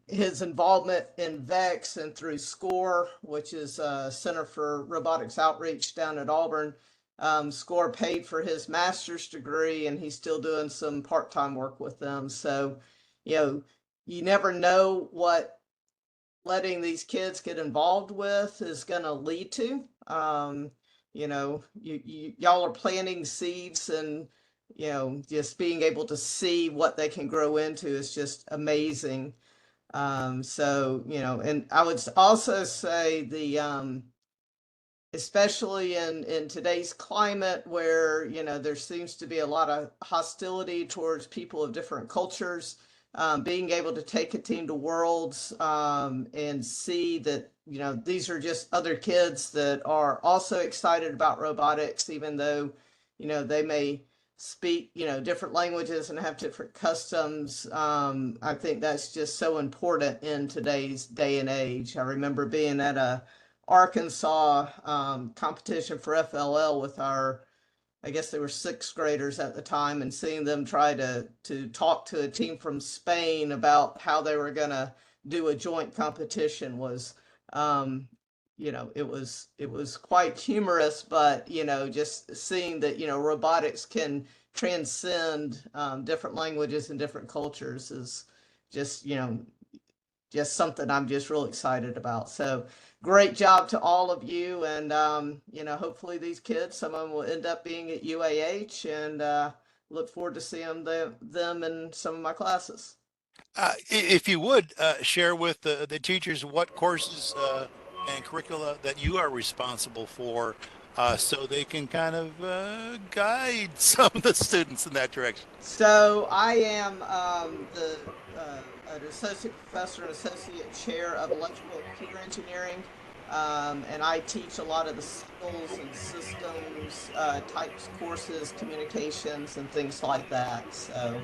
Speaker 3: his involvement in VEX and through SCORE, which is a Center for Robotics Outreach down at Auburn. SCORE paid for his master's degree, and he's still doing some part-time work with them. So, you never know what letting these kids get involved with is going to lead to. Y'all are planting seeds, and just being able to see what they can grow into is just amazing. And I would also say especially in today's climate where, there seems to be a lot of hostility towards people of different cultures, being able to take a team to Worlds and see that, these are just other kids that are also excited about robotics, even though, they may speak, different languages and have different customs. I think that's just so important in today's day and age. I remember being at a Arkansas competition for FLL with I guess they were sixth graders at the time, and seeing them try to talk to a team from Spain about how they were going to do a joint competition was, it was quite humorous, but, just seeing that, robotics can transcend different languages and different cultures is just, just something I'm just real excited about. So great job to all of you. And, hopefully these kids, some of them will end up being at UAH, and look forward to seeing them in some of my classes.
Speaker 2: If you would share with the teachers what courses and curricula that you are responsible for, so they can kind of guide some of the students in that direction.
Speaker 3: So I am an associate professor and associate chair of electrical and computer engineering, and I teach a lot of the skills and systems types courses, communications, and things like that. So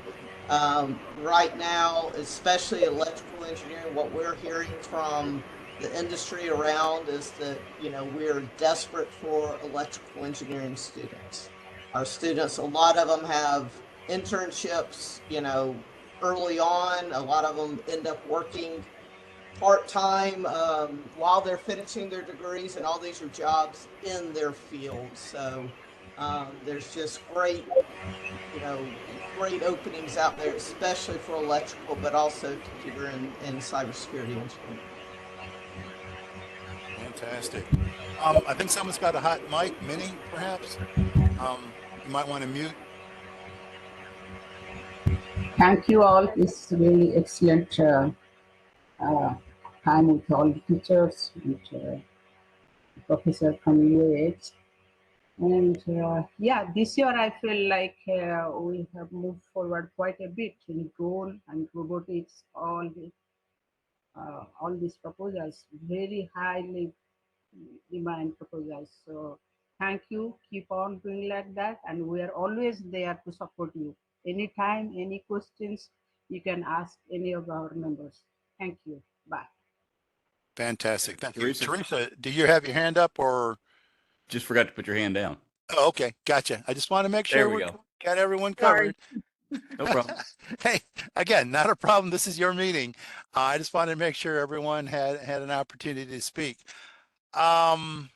Speaker 3: right now, especially electrical engineering, what we're hearing from the industry around is that, we're desperate for electrical engineering students. Our students, a lot of them have internships, early on. A lot of them end up working part-time while they're finishing their degrees, and all these are jobs in their field. So there's just great openings out there, especially for electrical, but also computer and cybersecurity engineering.
Speaker 2: Fantastic. I think someone's got a hot mic, Minnie, perhaps. You might want to mute.
Speaker 13: Thank you all. It's really excellent time with all the teachers and professor from UAH. And this year I feel like we have moved forward quite a bit in drone and robotics. All these proposals, very highly demand proposals. So thank you. Keep on doing like that, and we are always there to support you. Anytime, any questions, you can ask any of our members. Thank you. Bye.
Speaker 2: Fantastic. Thank you.
Speaker 1: Teresa.
Speaker 2: Teresa, do you have your hand up, or?
Speaker 1: Just forgot to put your hand down.
Speaker 2: Oh, okay. Gotcha. I just want to make sure
Speaker 1: There we go.
Speaker 2: got everyone
Speaker 11: Sorry.
Speaker 2: covered.
Speaker 1: No problem.
Speaker 2: Hey, again, not a problem. This is your meeting. I just wanted to make sure everyone had an opportunity to speak. Ron,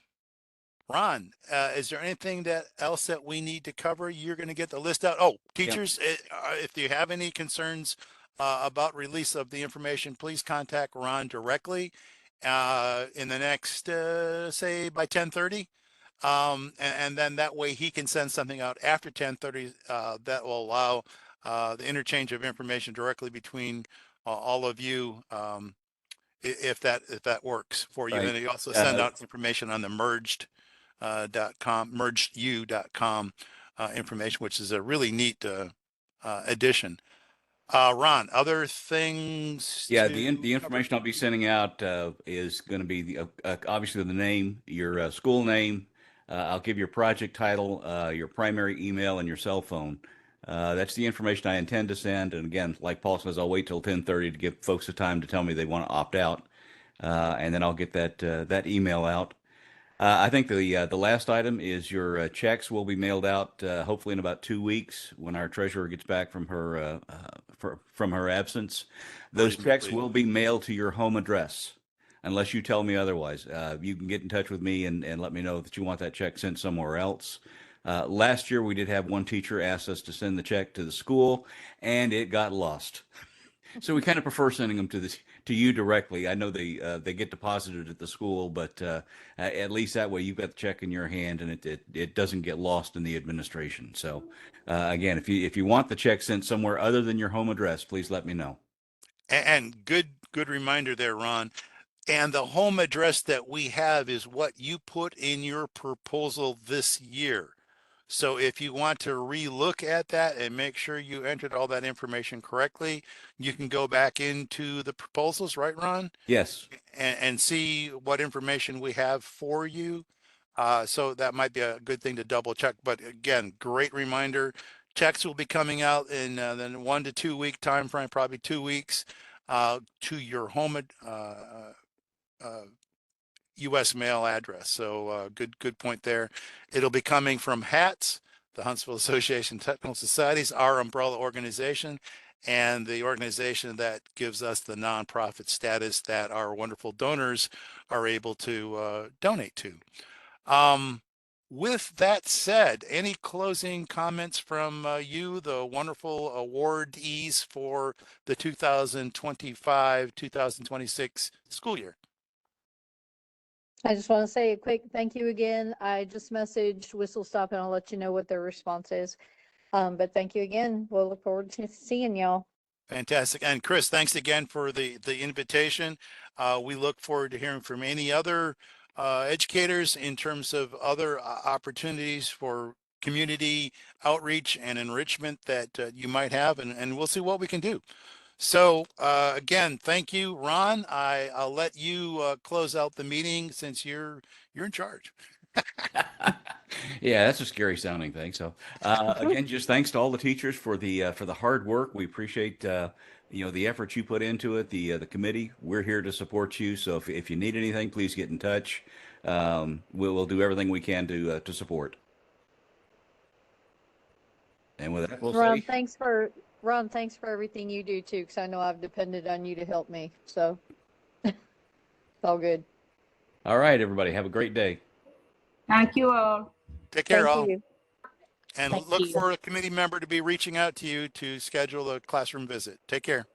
Speaker 2: is there anything else that we need to cover? You're going to get the list out. Oh, teachers, if you have any concerns about release of the information, please contact Ron directly in the next, say, by 10:30. And then that way he can send something out after 10:30 that will allow the interchange of information directly between all of you, if that works for you.
Speaker 1: Right.
Speaker 2: And he also send out information on the mergedu.com information, which is a really neat addition. Ron, other things?
Speaker 1: Yeah,
Speaker 2: to
Speaker 1: the
Speaker 2: cover?
Speaker 1: information I'll be sending out is going to be obviously the name, your school name. I'll give your project title, your primary email, and your cell phone. That's the information I intend to send. And again, like Paul says, I'll wait till 10:30 to give folks the time to tell me they want to opt out, and then I'll get that email out. I think the last item is your checks will be mailed out hopefully in about 2 weeks when our treasurer gets back from her from her absence. Those checks
Speaker 2: Presumably.
Speaker 1: will be mailed to your home address, unless you tell me otherwise. You can get in touch with me and let me know that you want that check sent somewhere else. Last year we did have one teacher ask us to send the check to the school, and it got lost. So we kind of prefer sending them to you directly. I know they get deposited at the school, but at least that way you've got the check in your hand and it doesn't get lost in the administration. So again, if you want the check sent somewhere other than your home address, please let me know.
Speaker 2: And good reminder there, Ron. And the home address that we have is what you put in your proposal this year. So if you want to relook at that and make sure you entered all that information correctly, you can go back into the proposals, right, Ron?
Speaker 1: Yes.
Speaker 2: And see what information we have for you. So that might be a good thing to double check. But again, great reminder. Checks will be coming out in the 1 to 2 week time frame, probably 2 weeks, to your home U.S. mail address. So good point there. It'll be coming from HATS, the Huntsville Association of Technical Societies, our umbrella organization, and the organization that gives us the nonprofit status that our wonderful donors are able to donate to. With that said, any closing comments from you, the wonderful awardees for the 2025-2026 school year?
Speaker 11: I just want to say a quick thank you again. I just messaged Whistle Stop and I'll let you know what their response is. But thank you again. We'll look forward to seeing y'all.
Speaker 2: Fantastic. And Chris, thanks again for the invitation. We look forward to hearing from any other educators in terms of other opportunities for community outreach and enrichment that you might have, and we'll see what we can do. So again, thank you, Ron. I'll let you close out the meeting since you're in charge.
Speaker 1: Yeah, that's a scary sounding thing. So again, just thanks to all the teachers for the hard work. We appreciate the effort you put into it. The committee, we're here to support you. So if you need anything, please get in touch. We'll do everything we can to support. And with that, we'll
Speaker 11: Ron,
Speaker 1: say,
Speaker 11: thanks for everything you do too, because I know I've depended on you to help me. So it's all good.
Speaker 1: all right, everybody, have a great day.
Speaker 13: Thank you all.
Speaker 2: Take care,
Speaker 11: Thank
Speaker 2: all.
Speaker 11: you.
Speaker 2: And
Speaker 11: Thank
Speaker 2: look
Speaker 11: you.
Speaker 2: for a committee member to be reaching out to you to schedule a classroom visit. Take care.